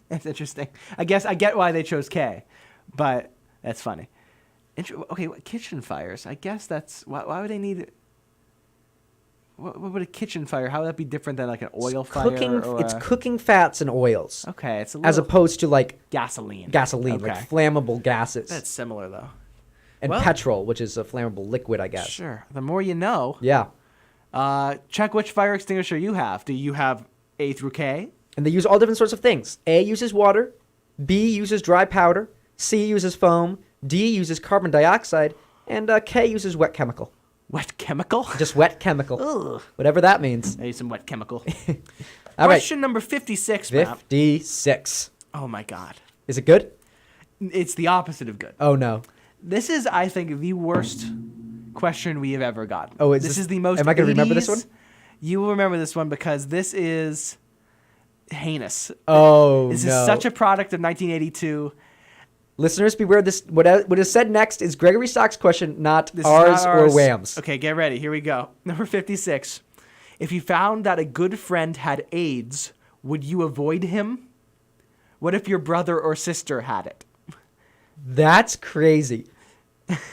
That's interesting. I guess I get why they chose K, but that's funny. Okay, kitchen fires. I guess that's why would they need? What would a kitchen fire? How would that be different than like an oil fire? It's cooking fats and oils, okay. It's a as little opposed to like gasoline. gasoline, Okay. like flammable gases, That's similar though. and well- petrol, which is a flammable liquid, I guess. Sure. The more you know. Yeah, Check which fire extinguisher you have. Do you have A through K? and they use all different sorts of things. A uses water, B uses dry powder, C uses foam, D uses carbon dioxide, and K uses wet chemical. Wet chemical? Just wet chemical, Ugh. whatever that means. I use some wet chemical. All right, Question number 56, Matt. 56. Oh my God. Is it good? It's the opposite of good. Oh no. This is, I think, the worst question we have ever gotten. Oh, this is the most. am I gonna remember this 80s. one? You will remember this one because this is heinous. Oh This no. is such a product of 1982. Listeners, beware! What is said next is Gregory Stock's question, not This ours, is not or ours. Wham's. Okay, get ready. Here we go. Number 56. If you found that a good friend had AIDS, would you avoid him? What if your brother or sister had it? That's crazy.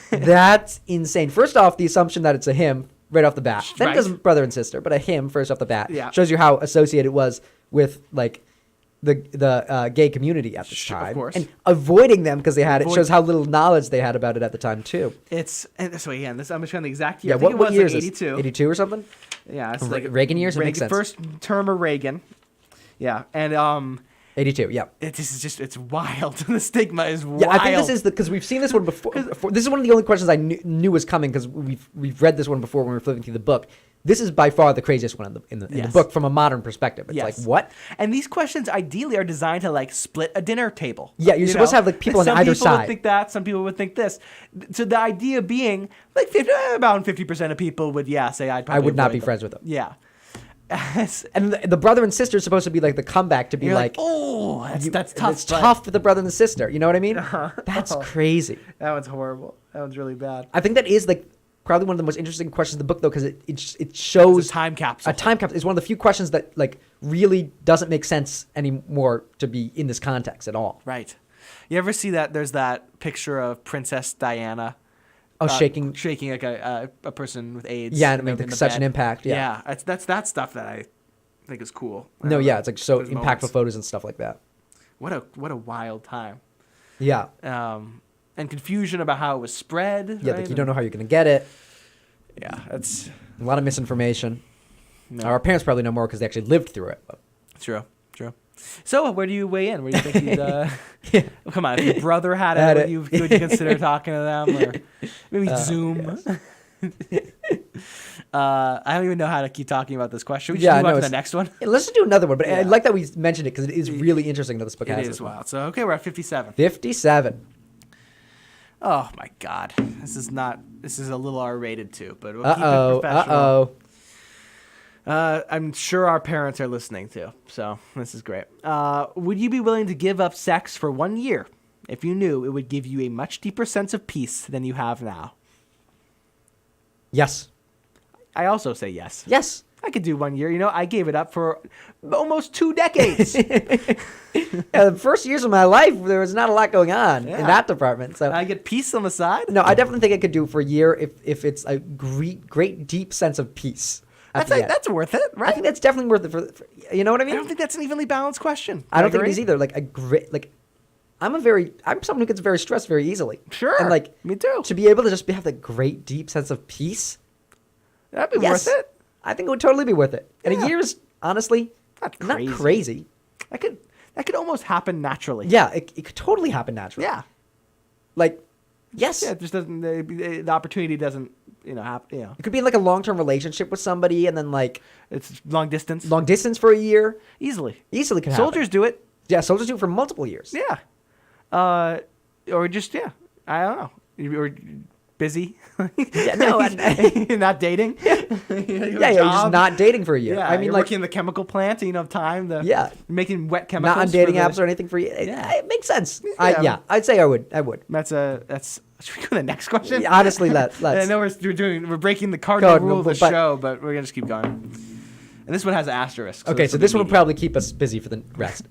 That's insane. First off, the assumption that it's a him right off the bat. Then Right. it doesn't brother and sister, but a him first off the bat. Yeah. Shows you how associated it was with like the gay community at this Sure, of time. course. And avoiding them because they had it Avoid- shows how little knowledge they had about it at the time too. And so again, I'm just trying the exact year. Yeah, I think what it was year like is 82. this? 82 or something? Yeah, it's Re- like Reagan years? It makes sense. First term of Reagan. Yeah, and 82, yeah. this is just it's wild. The stigma is wild. Yeah, I think this is because we've seen this one before. This is one of the only questions I knew was coming because we've read this one before when we were flipping through the book. This is by far the craziest one in the Yes. book from a modern perspective. It's Yes. like, what? And these questions ideally are designed to like split a dinner table. Yeah, you're supposed to have, like, people on either Some people would side. think that. Some people would think this. So the idea being like about 50% of people would say I'd probably I would not avoid be them. friends with them. Yeah. And the brother and sister is supposed to be like the comeback to be You're like, oh, that's tough. It's but tough for the brother and the sister. You know what I mean? That's crazy. That one's horrible. That one's really bad. I think that is like probably one of the most interesting questions in the book though because it shows It's a time capsule. A time capsule is one of the few questions that like really doesn't make sense anymore to be in this context at all. Right. You ever see that? There's that picture of Princess Diana. Oh, shaking. like a person with AIDS. Yeah, and it in made the like, such an bed. impact. Yeah. that's that stuff that I think is cool. No, yeah, it's like so Those impactful moments. photos and stuff like that. What a wild time. Yeah. And confusion about how it was spread. Yeah, right? like you don't know how you're going to get it. Yeah, that's A lot of misinformation. no, Our parents probably know more because they actually lived through it. But. true. So where do you weigh in? Where do you think you'd? Well, come on, if your brother had Had it, it. would you consider talking to them or maybe Zoom? I don't even know how to keep talking about this question. We just Yeah, move no, on to the it's- next one. Yeah, let's just do another one. But I Yeah. like that we mentioned it because it is really interesting that this book It has is this one. wild. So okay, we're at 57. 57. Oh my God, this is a little R-rated too, but we'll keep it Uh-oh. professional. Uh-oh. I'm sure our parents are listening too, so this is great. Would you be willing to give up sex for 1 year if you knew it would give you a much deeper sense of peace than you have now? Yes. I also say yes. Yes. I could do 1 year. I gave it up for almost 2 decades. Yeah, the first years of my life, there was not a lot going on Yeah. in that department. So I get peace on the side. no, I definitely think I could do it for a year if it's a great deep sense of peace. at the end. That's worth it, I right? think that's definitely worth it for you know what I I mean? don't think that's an evenly balanced question. I don't think it agree? is either. Like a great like I'm someone who gets very stressed very easily. Sure. And like Me too. to be able to just have that great deep sense of peace. That'd be Yes. worth it. I think it would totally be worth it. And Yeah. a year is honestly Not not crazy. crazy. That could almost happen naturally. Yeah, it could totally happen naturally. Yeah. Like, yes. Yeah, it just doesn't. The opportunity doesn't. Happen. It could be in like a long-term relationship with somebody and then like It's long distance. long distance for a year. Easily. Easily could happen. Soldiers do it. Yeah, soldiers do it for multiple years. Yeah. Or just I don't know. Or busy. Yeah, no, you're not dating. Yeah, you're just not dating for a year. Yeah, I mean, you're like, working in the chemical plant, and you don't have time to. Yeah. Making wet chemicals. not on dating for the- apps or anything for you. It makes sense. Yeah. I'd say I would. I would. That's. Should we go to the next question? Yeah, honestly, let's. I know we're breaking the cardinal Cardinal, rule of the but- show, but we're gonna just keep going. And this one has asterisks. Okay, so this one will meaty. probably keep us busy for the rest.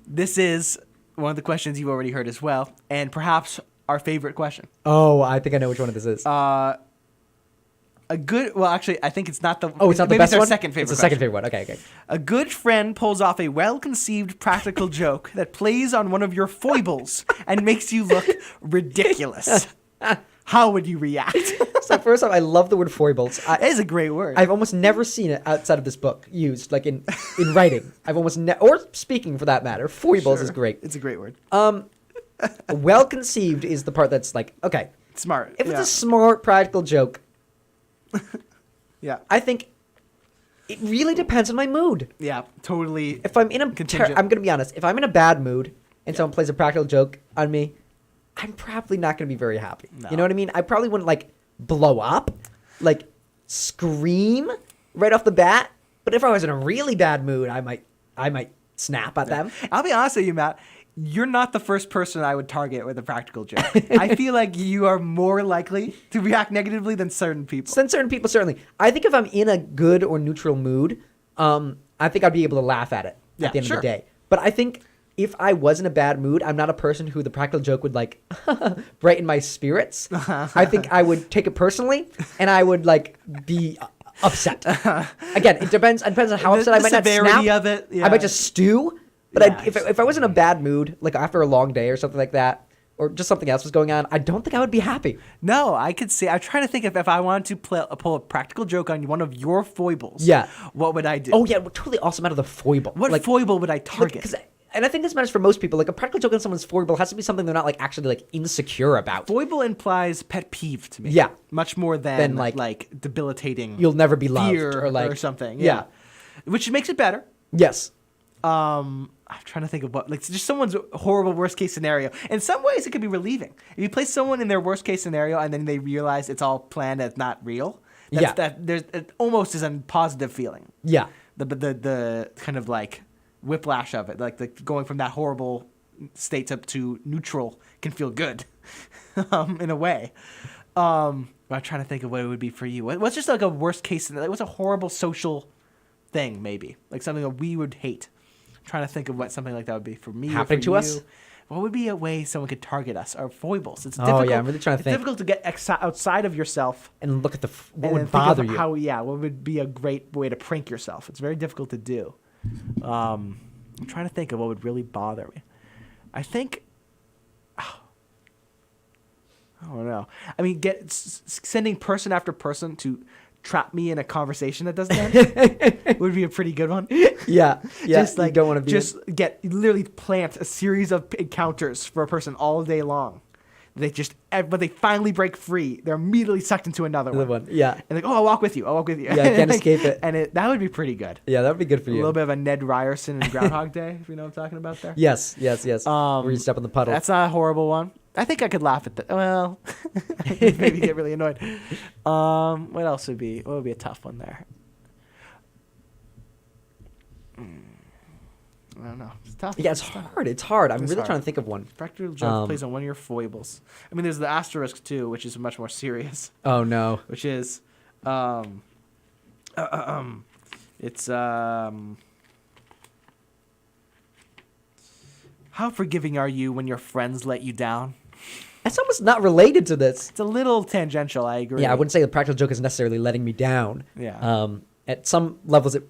This is one of the questions you've already heard as well, and perhaps our favorite question. Oh, I think I know which one this is. A good. Well, actually, I think it's not the. Oh, it's not the maybe best it's our one? second favorite. It's the second question. favorite one. Okay. A good friend pulls off a well-conceived practical joke that plays on one of your foibles and makes you look ridiculous. How would you react? So first off, I love the word foibles. It is a great word. I've almost never seen it outside of this book used, like in writing. I've almost or speaking for that matter. Foibles is Sure. great. It's a great word. Well conceived is the part that's like, okay, Smart. if yeah. it's a smart practical joke, Yeah. I think it really depends on my mood. Yeah. Totally. If I'm in a Contingent. I'm gonna be honest. If I'm in a bad mood and Yeah. someone plays a practical joke on me, I'm probably not gonna be very happy. No. You know what I mean? I probably wouldn't like blow up, like scream right off the bat. But if I was in a really bad mood, I might snap at them. I'll be honest with you, Matt. You're not the first person I would target with a practical joke. I feel like you are more likely to react negatively than certain people. Then certain people certainly. I think if I'm in a good or neutral mood, I think I'd be able to laugh at it Yeah, at the end sure. of the day. But I think if I was in a bad mood, I'm not a person who the practical joke would like brighten my spirits. I think I would take it personally, and I would like be upset. Again, it depends. It depends on how upset I might not severity snap. of it. Yeah. I might just stew. But Yeah, if I was in a bad mood, like after a long day or something like that, or just something else was going on, I don't think I would be happy. No, I could see. I'm trying to think if I wanted to pull a practical joke on one of your foibles. Yeah. What would I do? Oh yeah, we're totally awesome out of the foible. What like, foible would I like, target? 'cause and I think this matters for most people. Like a practical joke on someone's foible has to be something they're not like actually like insecure about. Foible implies pet peeve to me. Yeah. Much more than Than, like debilitating. You'll never be loved fear or like something. Yeah. Which makes it better. Yes. I'm trying to think of what, like, just someone's horrible worst case scenario. In some ways, it could be relieving. If you place someone in their worst case scenario and then they realize it's all planned and it's not real, Yeah. it almost is a positive feeling. Yeah. The kind of like whiplash of it, like the going from that horrible state to neutral can feel good, in a way. I'm trying to think of what it would be for you. What's just like a worst case scenario? What's a horrible social thing, maybe like something that we would hate? Trying to think of what something like that would be for me. Happening or for to you. us? What would be a way someone could target us? Our foibles. It's Oh, difficult. yeah, I'm really trying to it's think. difficult to get outside of yourself And look at what and then would think bother of you. what would be a great way to prank yourself. It's very difficult to do. I'm trying to think of what would really bother me. I think. I don't know. I mean, sending person after person to trap me in a conversation that doesn't end would be a pretty good one. Yeah. Yeah. Just like you don't want to be literally plant a series of encounters for a person all day long. But they finally break free. They're immediately sucked into another the one. one. Yeah. And like, oh, I'll walk with you. I'll walk with you. Yeah, I can't escape it. And that would be pretty good. Yeah, that would be good for A you. little bit of a Ned Ryerson in Groundhog Day, if you know what I'm talking about there. Yes. Where you step in the puddle. That's not a horrible one. I think I could laugh at that. Well, maybe get really annoyed. What else would be? What would be a tough one there? I don't know. It's tough. Yeah, it's hard. It's hard. I'm It's really hard. trying to think of one. Practical joke plays on one of your foibles. I mean, there's the asterisk too, which is much more serious. Oh no. Which is, it's how forgiving are you when your friends let you down? That's almost not related to this. It's a little tangential. I agree. Yeah, I wouldn't say the practical joke is necessarily letting me down. Yeah. At some levels, it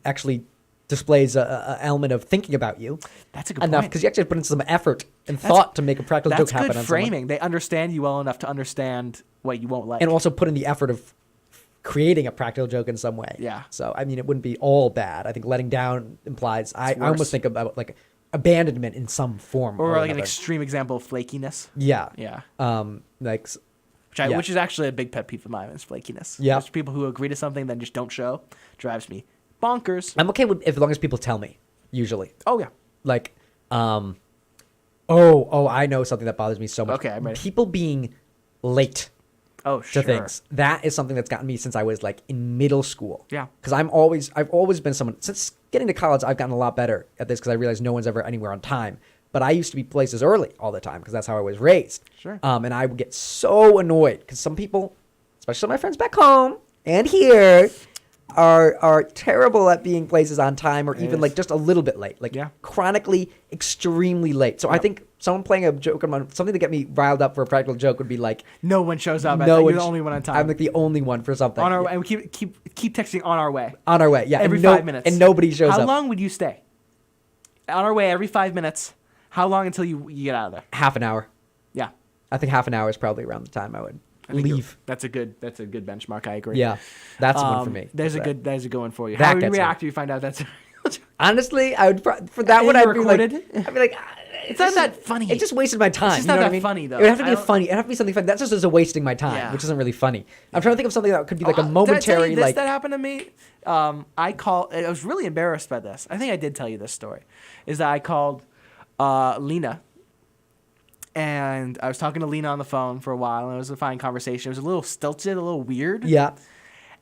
actually displays a element of thinking about you That's a good enough point. because you actually put in some effort and thought to make a practical That's joke happen good on someone. framing. They understand you well enough to understand what you won't like. And also put in the effort of creating a practical joke in some way. Yeah. So I mean, it wouldn't be all bad. I think letting down implies I worse. almost think about like abandonment in some form or like an another. extreme example of flakiness. Yeah. Yeah. Like Which, Yeah. which is actually a big pet peeve of mine is flakiness. Yeah. There's people who agree to something then just don't show. Drives me bonkers. I'm okay with as long as people tell me. Usually, Oh yeah. like, I know something that bothers me so much. Okay, I'm ready. People being late Oh, to sure. things. That is something that's gotten me since I was like in middle school. Yeah. Because I've always been someone, since getting to college, I've gotten a lot better at this because I realized no one's ever anywhere on time. But I used to be places early all the time because that's how I was raised. Sure. And I would get so annoyed because some people, especially some of my friends back home and here, are terrible at being places on time or even is. like just a little bit late, like Yeah. chronically extremely late. So I Yep. think someone playing a joke on something to get me riled up for a practical joke would be like, No one shows up. no You're one the sh- only one on time. I'm like the only one for something. on our Yeah. way. And we keep texting on our way. On our way, yeah. Every and no- 5 minutes. and nobody shows How up. long would you stay? On our way every 5 minutes. How long until you get out of there? Half an hour. Yeah. I think half an hour is probably around the time I would I think leave. that's a good benchmark. I agree. Yeah, that's one for me. There's a That- good one for you. That How would you gets me. react if you find out that's Honestly, I would for that And one. you I'd be like, recorded? It's not that funny. It just wasted my time. It's just you know not what that I mean? funny, though. It would have to I be don't- funny. It would have to be something funny. That's just as a wasting my time, Yeah. which isn't really funny. I'm trying to think of something that could be like a Did I tell momentary you this like. that happened to me? I was really embarrassed by this. I think I did tell you this story. Is that I called Lena. And I was talking to Lena on the phone for a while, and it was a fine conversation. It was a little stilted, a little weird. Yeah.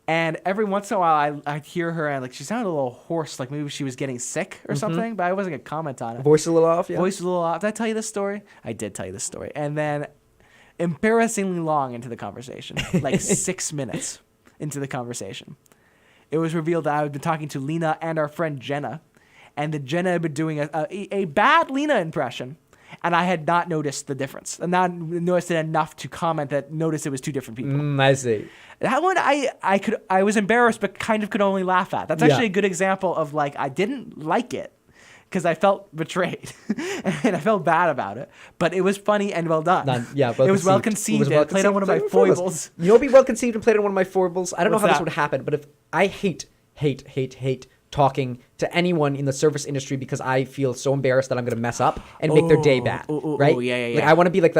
And every once in a while, I'd hear her, and like she sounded a little hoarse, like maybe she was getting sick or something. But I wasn't gonna comment on it. Voice a little off. Yeah. Voice was a little off. Did I tell you this story? I did tell you this story. And then, embarrassingly long into the conversation, like 6 minutes into the conversation, it was revealed that I had been talking to Lena and our friend Jenna, and that Jenna had been doing a bad Lena impression. And I had not noticed the difference, and not noticed it enough to comment that notice it was two different people. I see. That one I was embarrassed, but kind of could only laugh at. That's actually a good example of like I didn't like it because I felt betrayed and I felt bad about it, but it was funny and well done. It was well conceived. And played on one of my foibles. You know, what'd be well conceived and played on one of my foibles. I don't know What's how this that? would happen, but if I hate talking to anyone in the service industry because I feel so embarrassed that I'm going to mess up and make their day bad, right? Yeah. Like I want to be like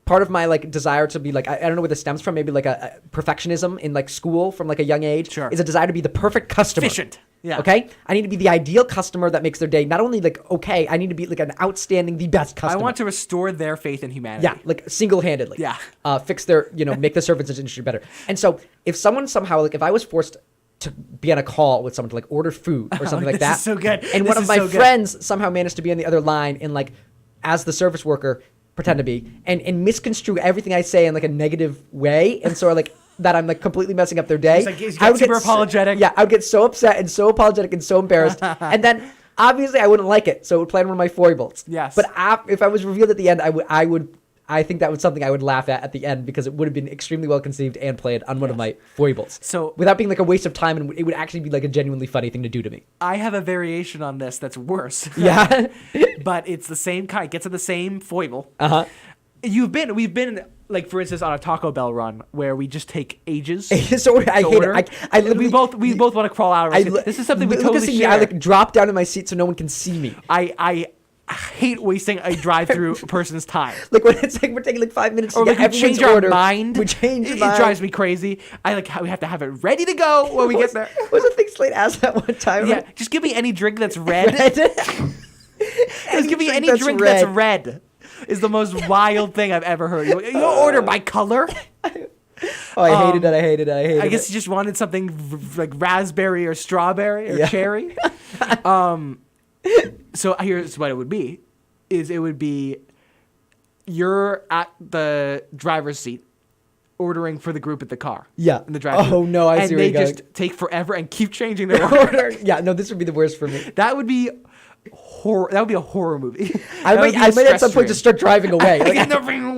part of my like desire to be like I don't know where this stems from, maybe like a perfectionism in like school from like a young age. Sure. Is a desire to be the perfect customer. Efficient. Yeah. Okay? I need to be the ideal customer that makes their day not only like okay, I need to be like an outstanding, the best customer. I want to restore their faith in humanity. Yeah, like single-handedly. Yeah. Fix their, make the service industry better. And so if someone somehow, like if I was forced to be on a call with someone to like order food or something like this that. is so good. And This one of is my so good. friends somehow managed to be on the other line and like, as the service worker, pretend to be, and misconstrue everything I say in like a negative way. And so like, that I'm like completely messing up their day. He's I would super get apologetic. Yeah, I would get so upset and so apologetic and so embarrassed. And then obviously I wouldn't like it. So it would play on one of my foibles. Yes. But if I was revealed at the end, I think that was something I would laugh at the end because it would have been extremely well conceived and played on one of my foibles. So- without being like a waste of time, and it would actually be like a genuinely funny thing to do to me. I have a variation on this that's worse. Yeah. But it's the same kind. Gets at the same foible. Uh-huh. We've been like, for instance, on a Taco Bell run where we just take ages. So I to hate order. it. I literally we both want to crawl out. This is something we Lucas totally and me, share. I like drop down in my seat so no one can see me. I hate wasting a drive-through person's time. Like when it's like we're taking like 5 minutes Or to like get we everyone's change our order. mind. We change It mind. drives me crazy. I like how we have to have it ready to go when we get there. What was the thing Slate asked that one time? Yeah, just give me any drink that's red. Just give me any drink that's red. Is the most wild thing I've ever heard. You order by color. Oh, I hated it. I hated it. I hated it. I guess you just wanted something like raspberry or strawberry or Yeah. cherry. So here's what it would be: it would be you're at the driver's seat ordering for the group at the car. Yeah. In the drive-thru. Oh, no, I see And where they you're just take forever and keep changing their order. Yeah, no, this would be the worst for me. That would be horror. That would be a horror movie. I That would might be a at some stress point just dream. start driving away. Like,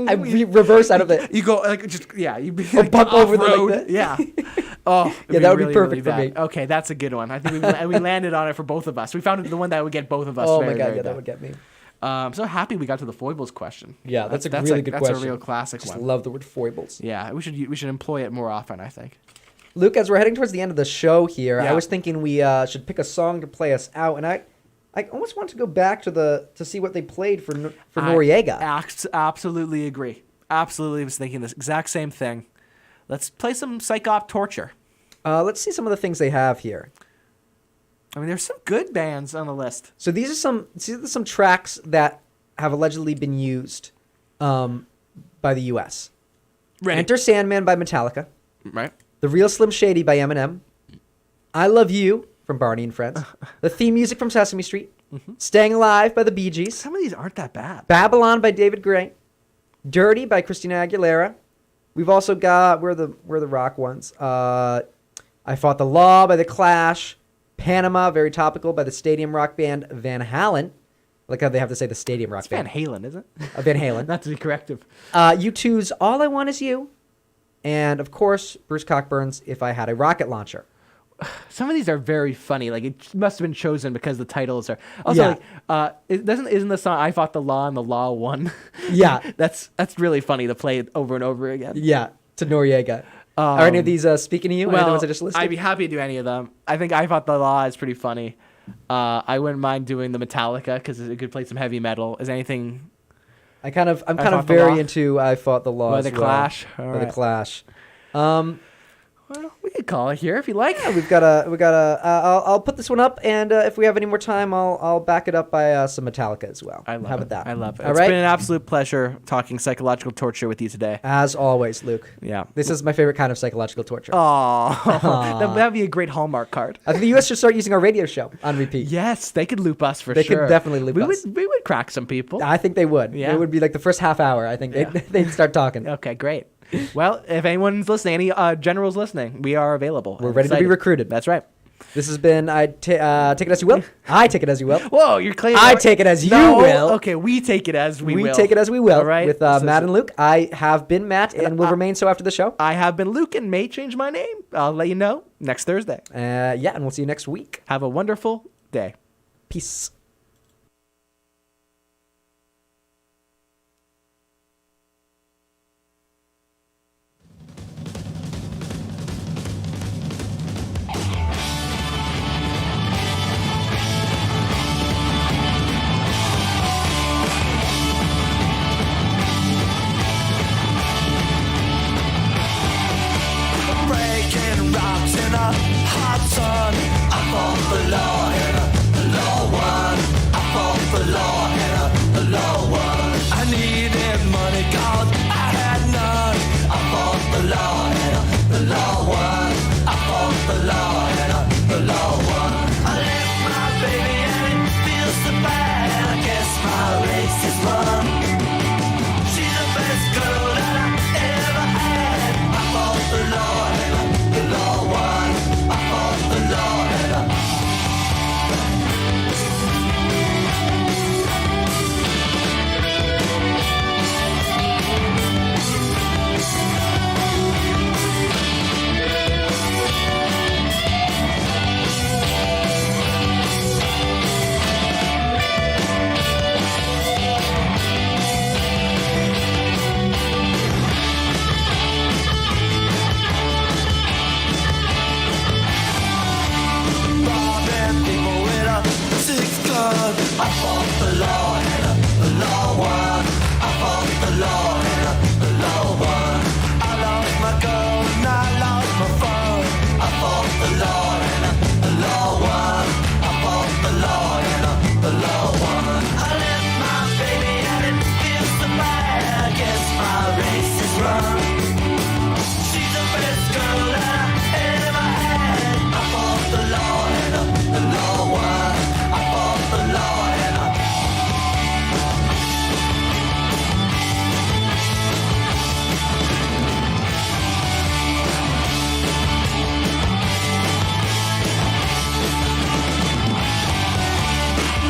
I reverse out of it. You go like just you be Or like bump over the, like, off-road. the- Yeah. Oh, it'd Yeah, that would be really, perfect really for bad. Okay, that's a good one. I think we landed on it for both of us. We found the one that would get both of us. Oh very, my god, very yeah, bad. that would get me. I'm so happy we got to the foibles question. Yeah, that's a really good question. That's a real classic Just one. love the word foibles. Yeah, we should employ it more often, I think. Luke, as we're heading towards the end of the show here, Yeah. I was thinking we should pick a song to play us out, and I almost want to go back to see what they played for Noriega. Absolutely agree. Absolutely was thinking this exact same thing. Let's play some Psych-Op Torture. Let's see some of the things they have here. I mean, there's some good bands on the list. So these are some tracks that have allegedly been used by the U.S. Ready. Enter Sandman by Metallica. Right. The Real Slim Shady by Eminem. I Love You from Barney and Friends. The theme music from Sesame Street. Staying Alive by the Bee Gees. Some of these aren't that bad. Babylon by David Gray. Dirty by Christina Aguilera. We've also got where the rock ones. I Fought the Law by The Clash. Panama, very topical, by the stadium rock band Van Halen. I like how they have to say the stadium rock It's Van band. Halen, isn't it? Van Halen. Not to be corrective. U2's All I Want Is You. And, of course, Bruce Cockburn's If I Had a Rocket Launcher. Some of these are very funny. Like, it must have been chosen because the titles are. Also, Yeah. isn't the song "I Fought the Law" and the Law Won? Yeah. that's really funny to play it over and over again. Yeah, to Noriega. Are any of these speaking to you? Any of the ones I just listed? I'd be happy to do any of them. I think "I Fought the Law" is pretty funny. I wouldn't mind doing the Metallica because it could play some heavy metal. Is anything? I'm kind of Fought the very Law? into I Fought the Law By as the well. Clash? By All the right. Clash. Well, we could call it here if you like. Yeah, we got a. I'll put this one up, and if we have any more time, I'll back it up by some Metallica as well. I love How it. about that? I love it. All It's right. been an absolute pleasure talking psychological torture with you today. As always, Luke. Yeah. This is my favorite kind of psychological torture. Oh, that'd be a great Hallmark card. I think the U.S. should start using our radio show on repeat. Yes, they could loop us for They sure. could definitely loop us. We would crack some people. I think they would. Yeah. It would be like the first half hour. I think Yeah. they'd start talking. Okay, great. Well, if anyone's listening, any generals listening, we are available. We're I'm ready to be excited. recruited. That's right. This has been Take It As You Will. I Take It As You Will. Whoa, you're claiming. I take it as you No, will. Okay, we take it as we will. take it as we will. All right. With So- Matt and Luke. I have been Matt and will remain so after the show. I have been Luke and may change my name. I'll let you know next Thursday. Yeah, and we'll see you next week. Have a wonderful day. Peace. Breaking rocks in a hot sun. I fought the law in a law one. I fought the law in a law one. I needed money 'cause I had none. I fought the law in a law one. I fought the law in a law one. I left my baby and it feels so bad. I guess my race is run. She's the best girl that I ever had. I fought the law and the law won. I fought the law and robbing people with a six-gun. I fought the law and the law won. I fought the law and the law won. I lost my girl and I lost my phone. I fought the law and the law won. I fought the law and the law won. I left my baby and it feels so bad. I guess my race is run. She's the best girl that I ever had. I fought the law and the law won. I fought the law and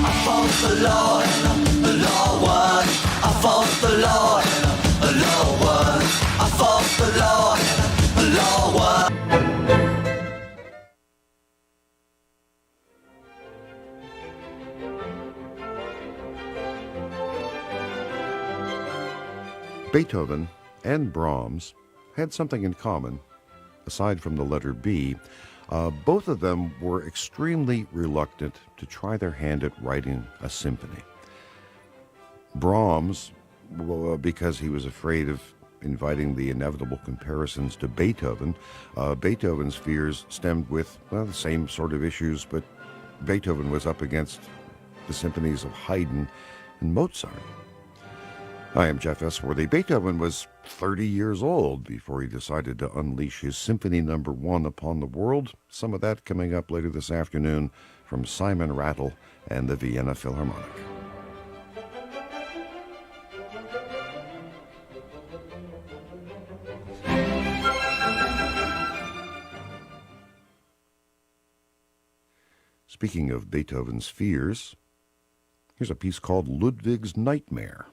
I fought the law and the law won. I fought the law and the law won. I fought the law and the law won. Beethoven and Brahms had something in common. Aside from the letter B, both of them were extremely reluctant to try their hand at writing a symphony. Brahms, because he was afraid of inviting the inevitable comparisons to Beethoven. Beethoven's fears stemmed with the same sort of issues, but Beethoven was up against the symphonies of Haydn and Mozart. I am Jeff Esworthy. Beethoven was 30 years old before he decided to unleash his Symphony Number 1 upon the world. Some of that coming up later this afternoon from Simon Rattle and the Vienna Philharmonic. Speaking of Beethoven's fears, here's a piece called Ludwig's Nightmare.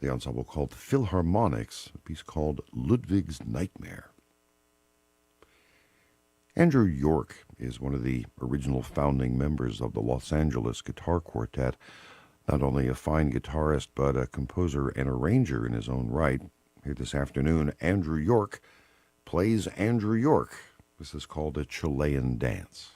the ensemble called Philharmonics, a piece called Ludwig's Nightmare. Andrew York is one of the original founding members of the Los Angeles Guitar Quartet, not only a fine guitarist, but a composer and arranger in his own right. Here this afternoon, Andrew York plays Andrew York. This is called a Chilean dance.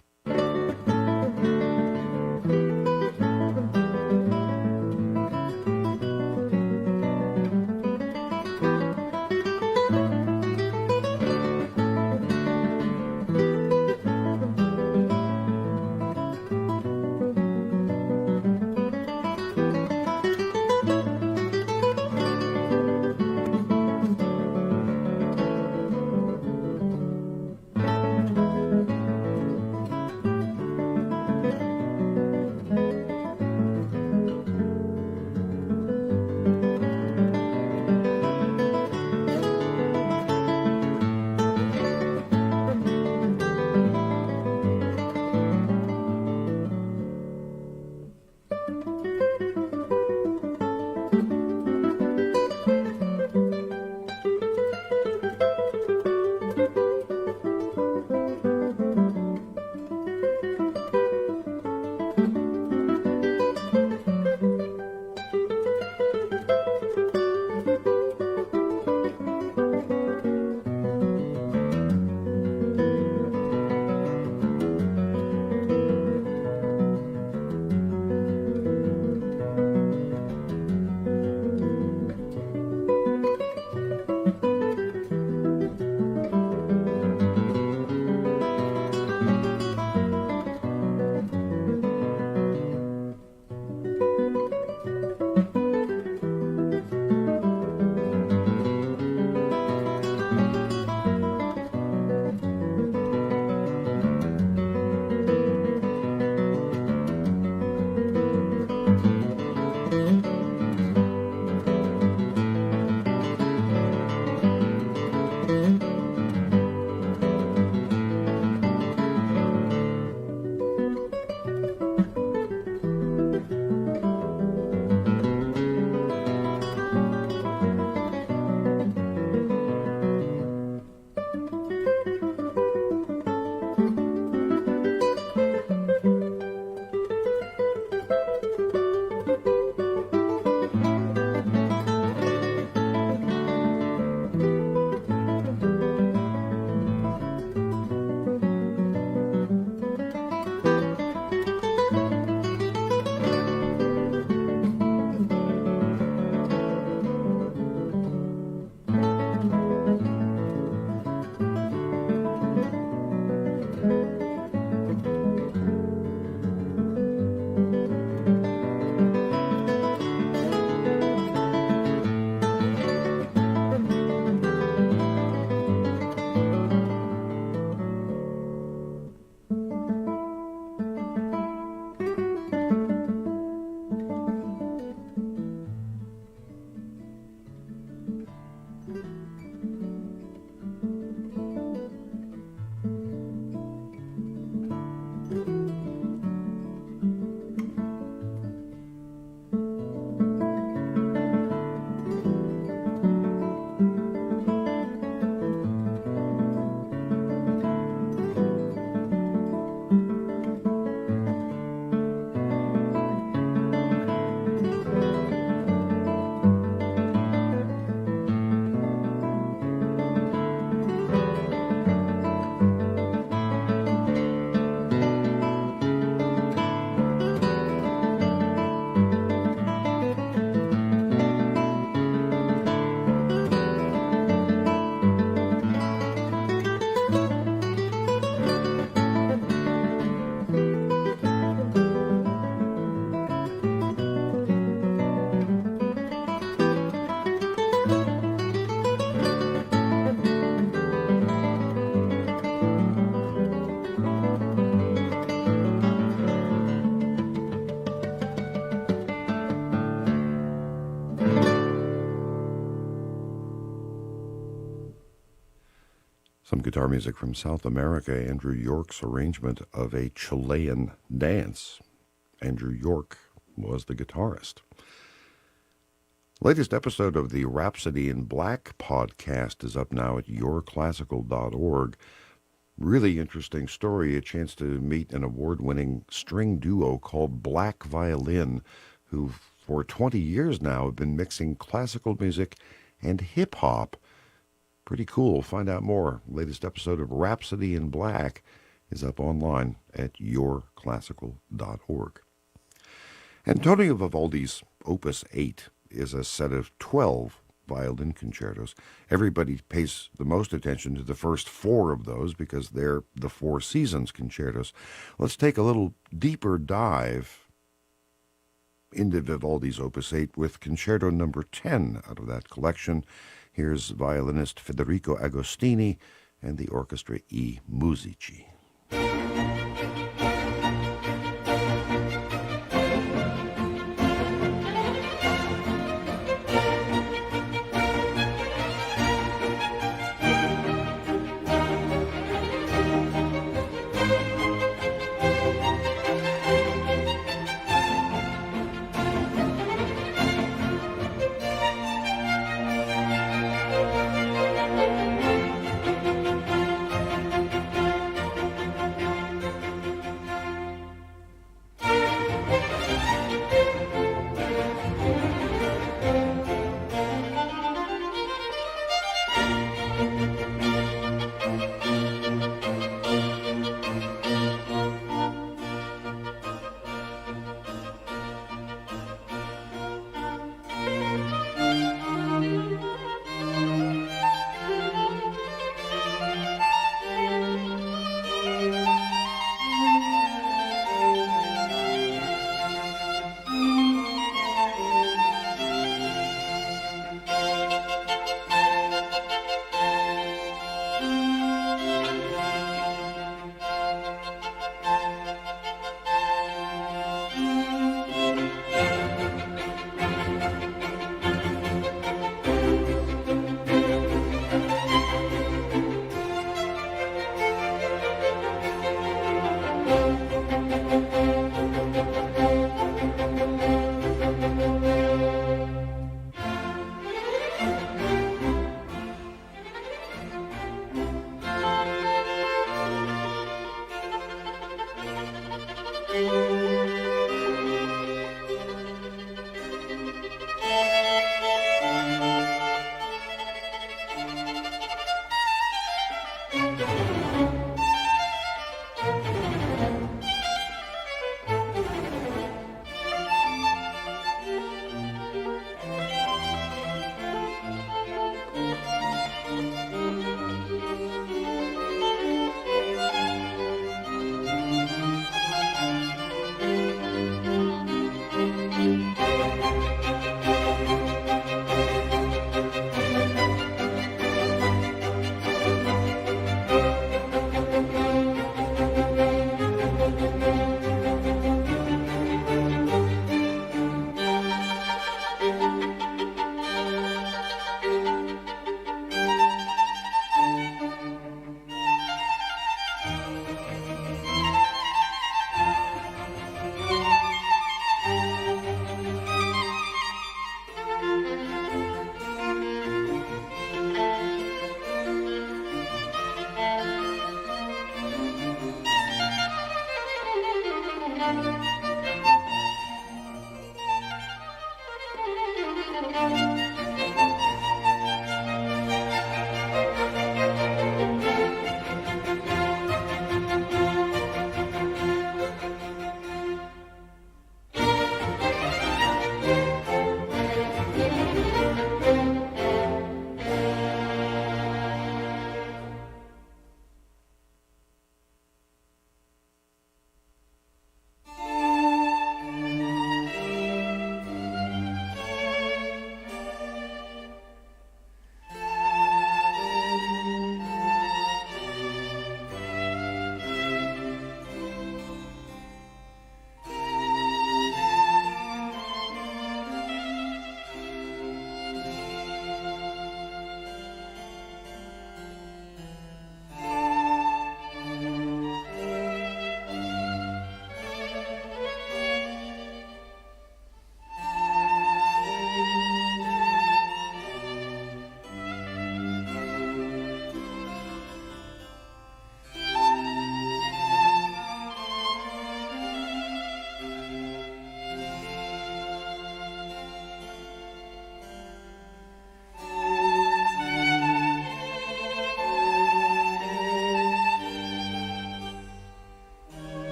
Some guitar music from South America, Andrew York's arrangement of a Chilean dance. Andrew York was the guitarist. Latest episode of the Rhapsody in Black podcast is up now at yourclassical.org. Really interesting story, a chance to meet an award-winning string duo called Black Violin, who for 20 years now have been mixing classical music and hip-hop. Pretty cool. Find out more. Latest episode of Rhapsody in Black is up online at yourclassical.org. Antonio Vivaldi's Opus 8 is a set of 12 violin concertos. Everybody pays the most attention to the first 4 of those because they're the Four Seasons concertos. Let's take a little deeper dive into Vivaldi's Opus 8 with Concerto number 10 out of that collection. Here's violinist Federico Agostini and the Orchestra I Musici.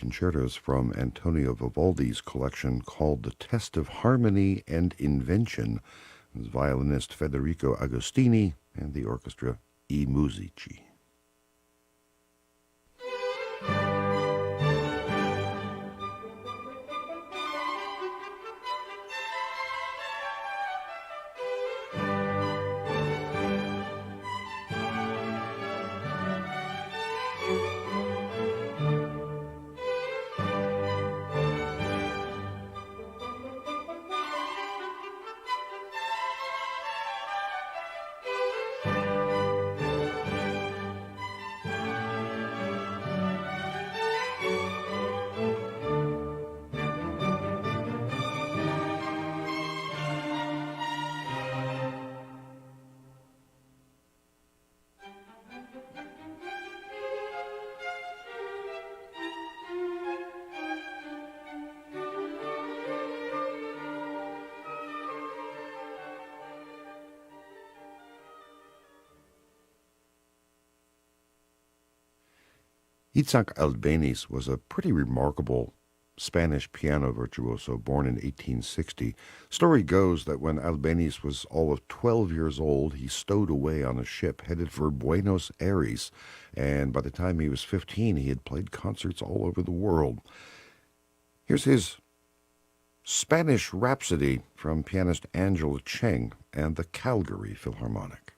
concertos from Antonio Vivaldi's collection called The Test of Harmony and Invention. It was violinist Federico Agostini and the orchestra I Musici. Itzhak Albeniz was a pretty remarkable Spanish piano virtuoso born in 1860. Story goes that when Albeniz was all of 12 years old, he stowed away on a ship headed for Buenos Aires, and by the time he was 15, he had played concerts all over the world. Here's his Spanish Rhapsody from pianist Angela Cheng and the Calgary Philharmonic.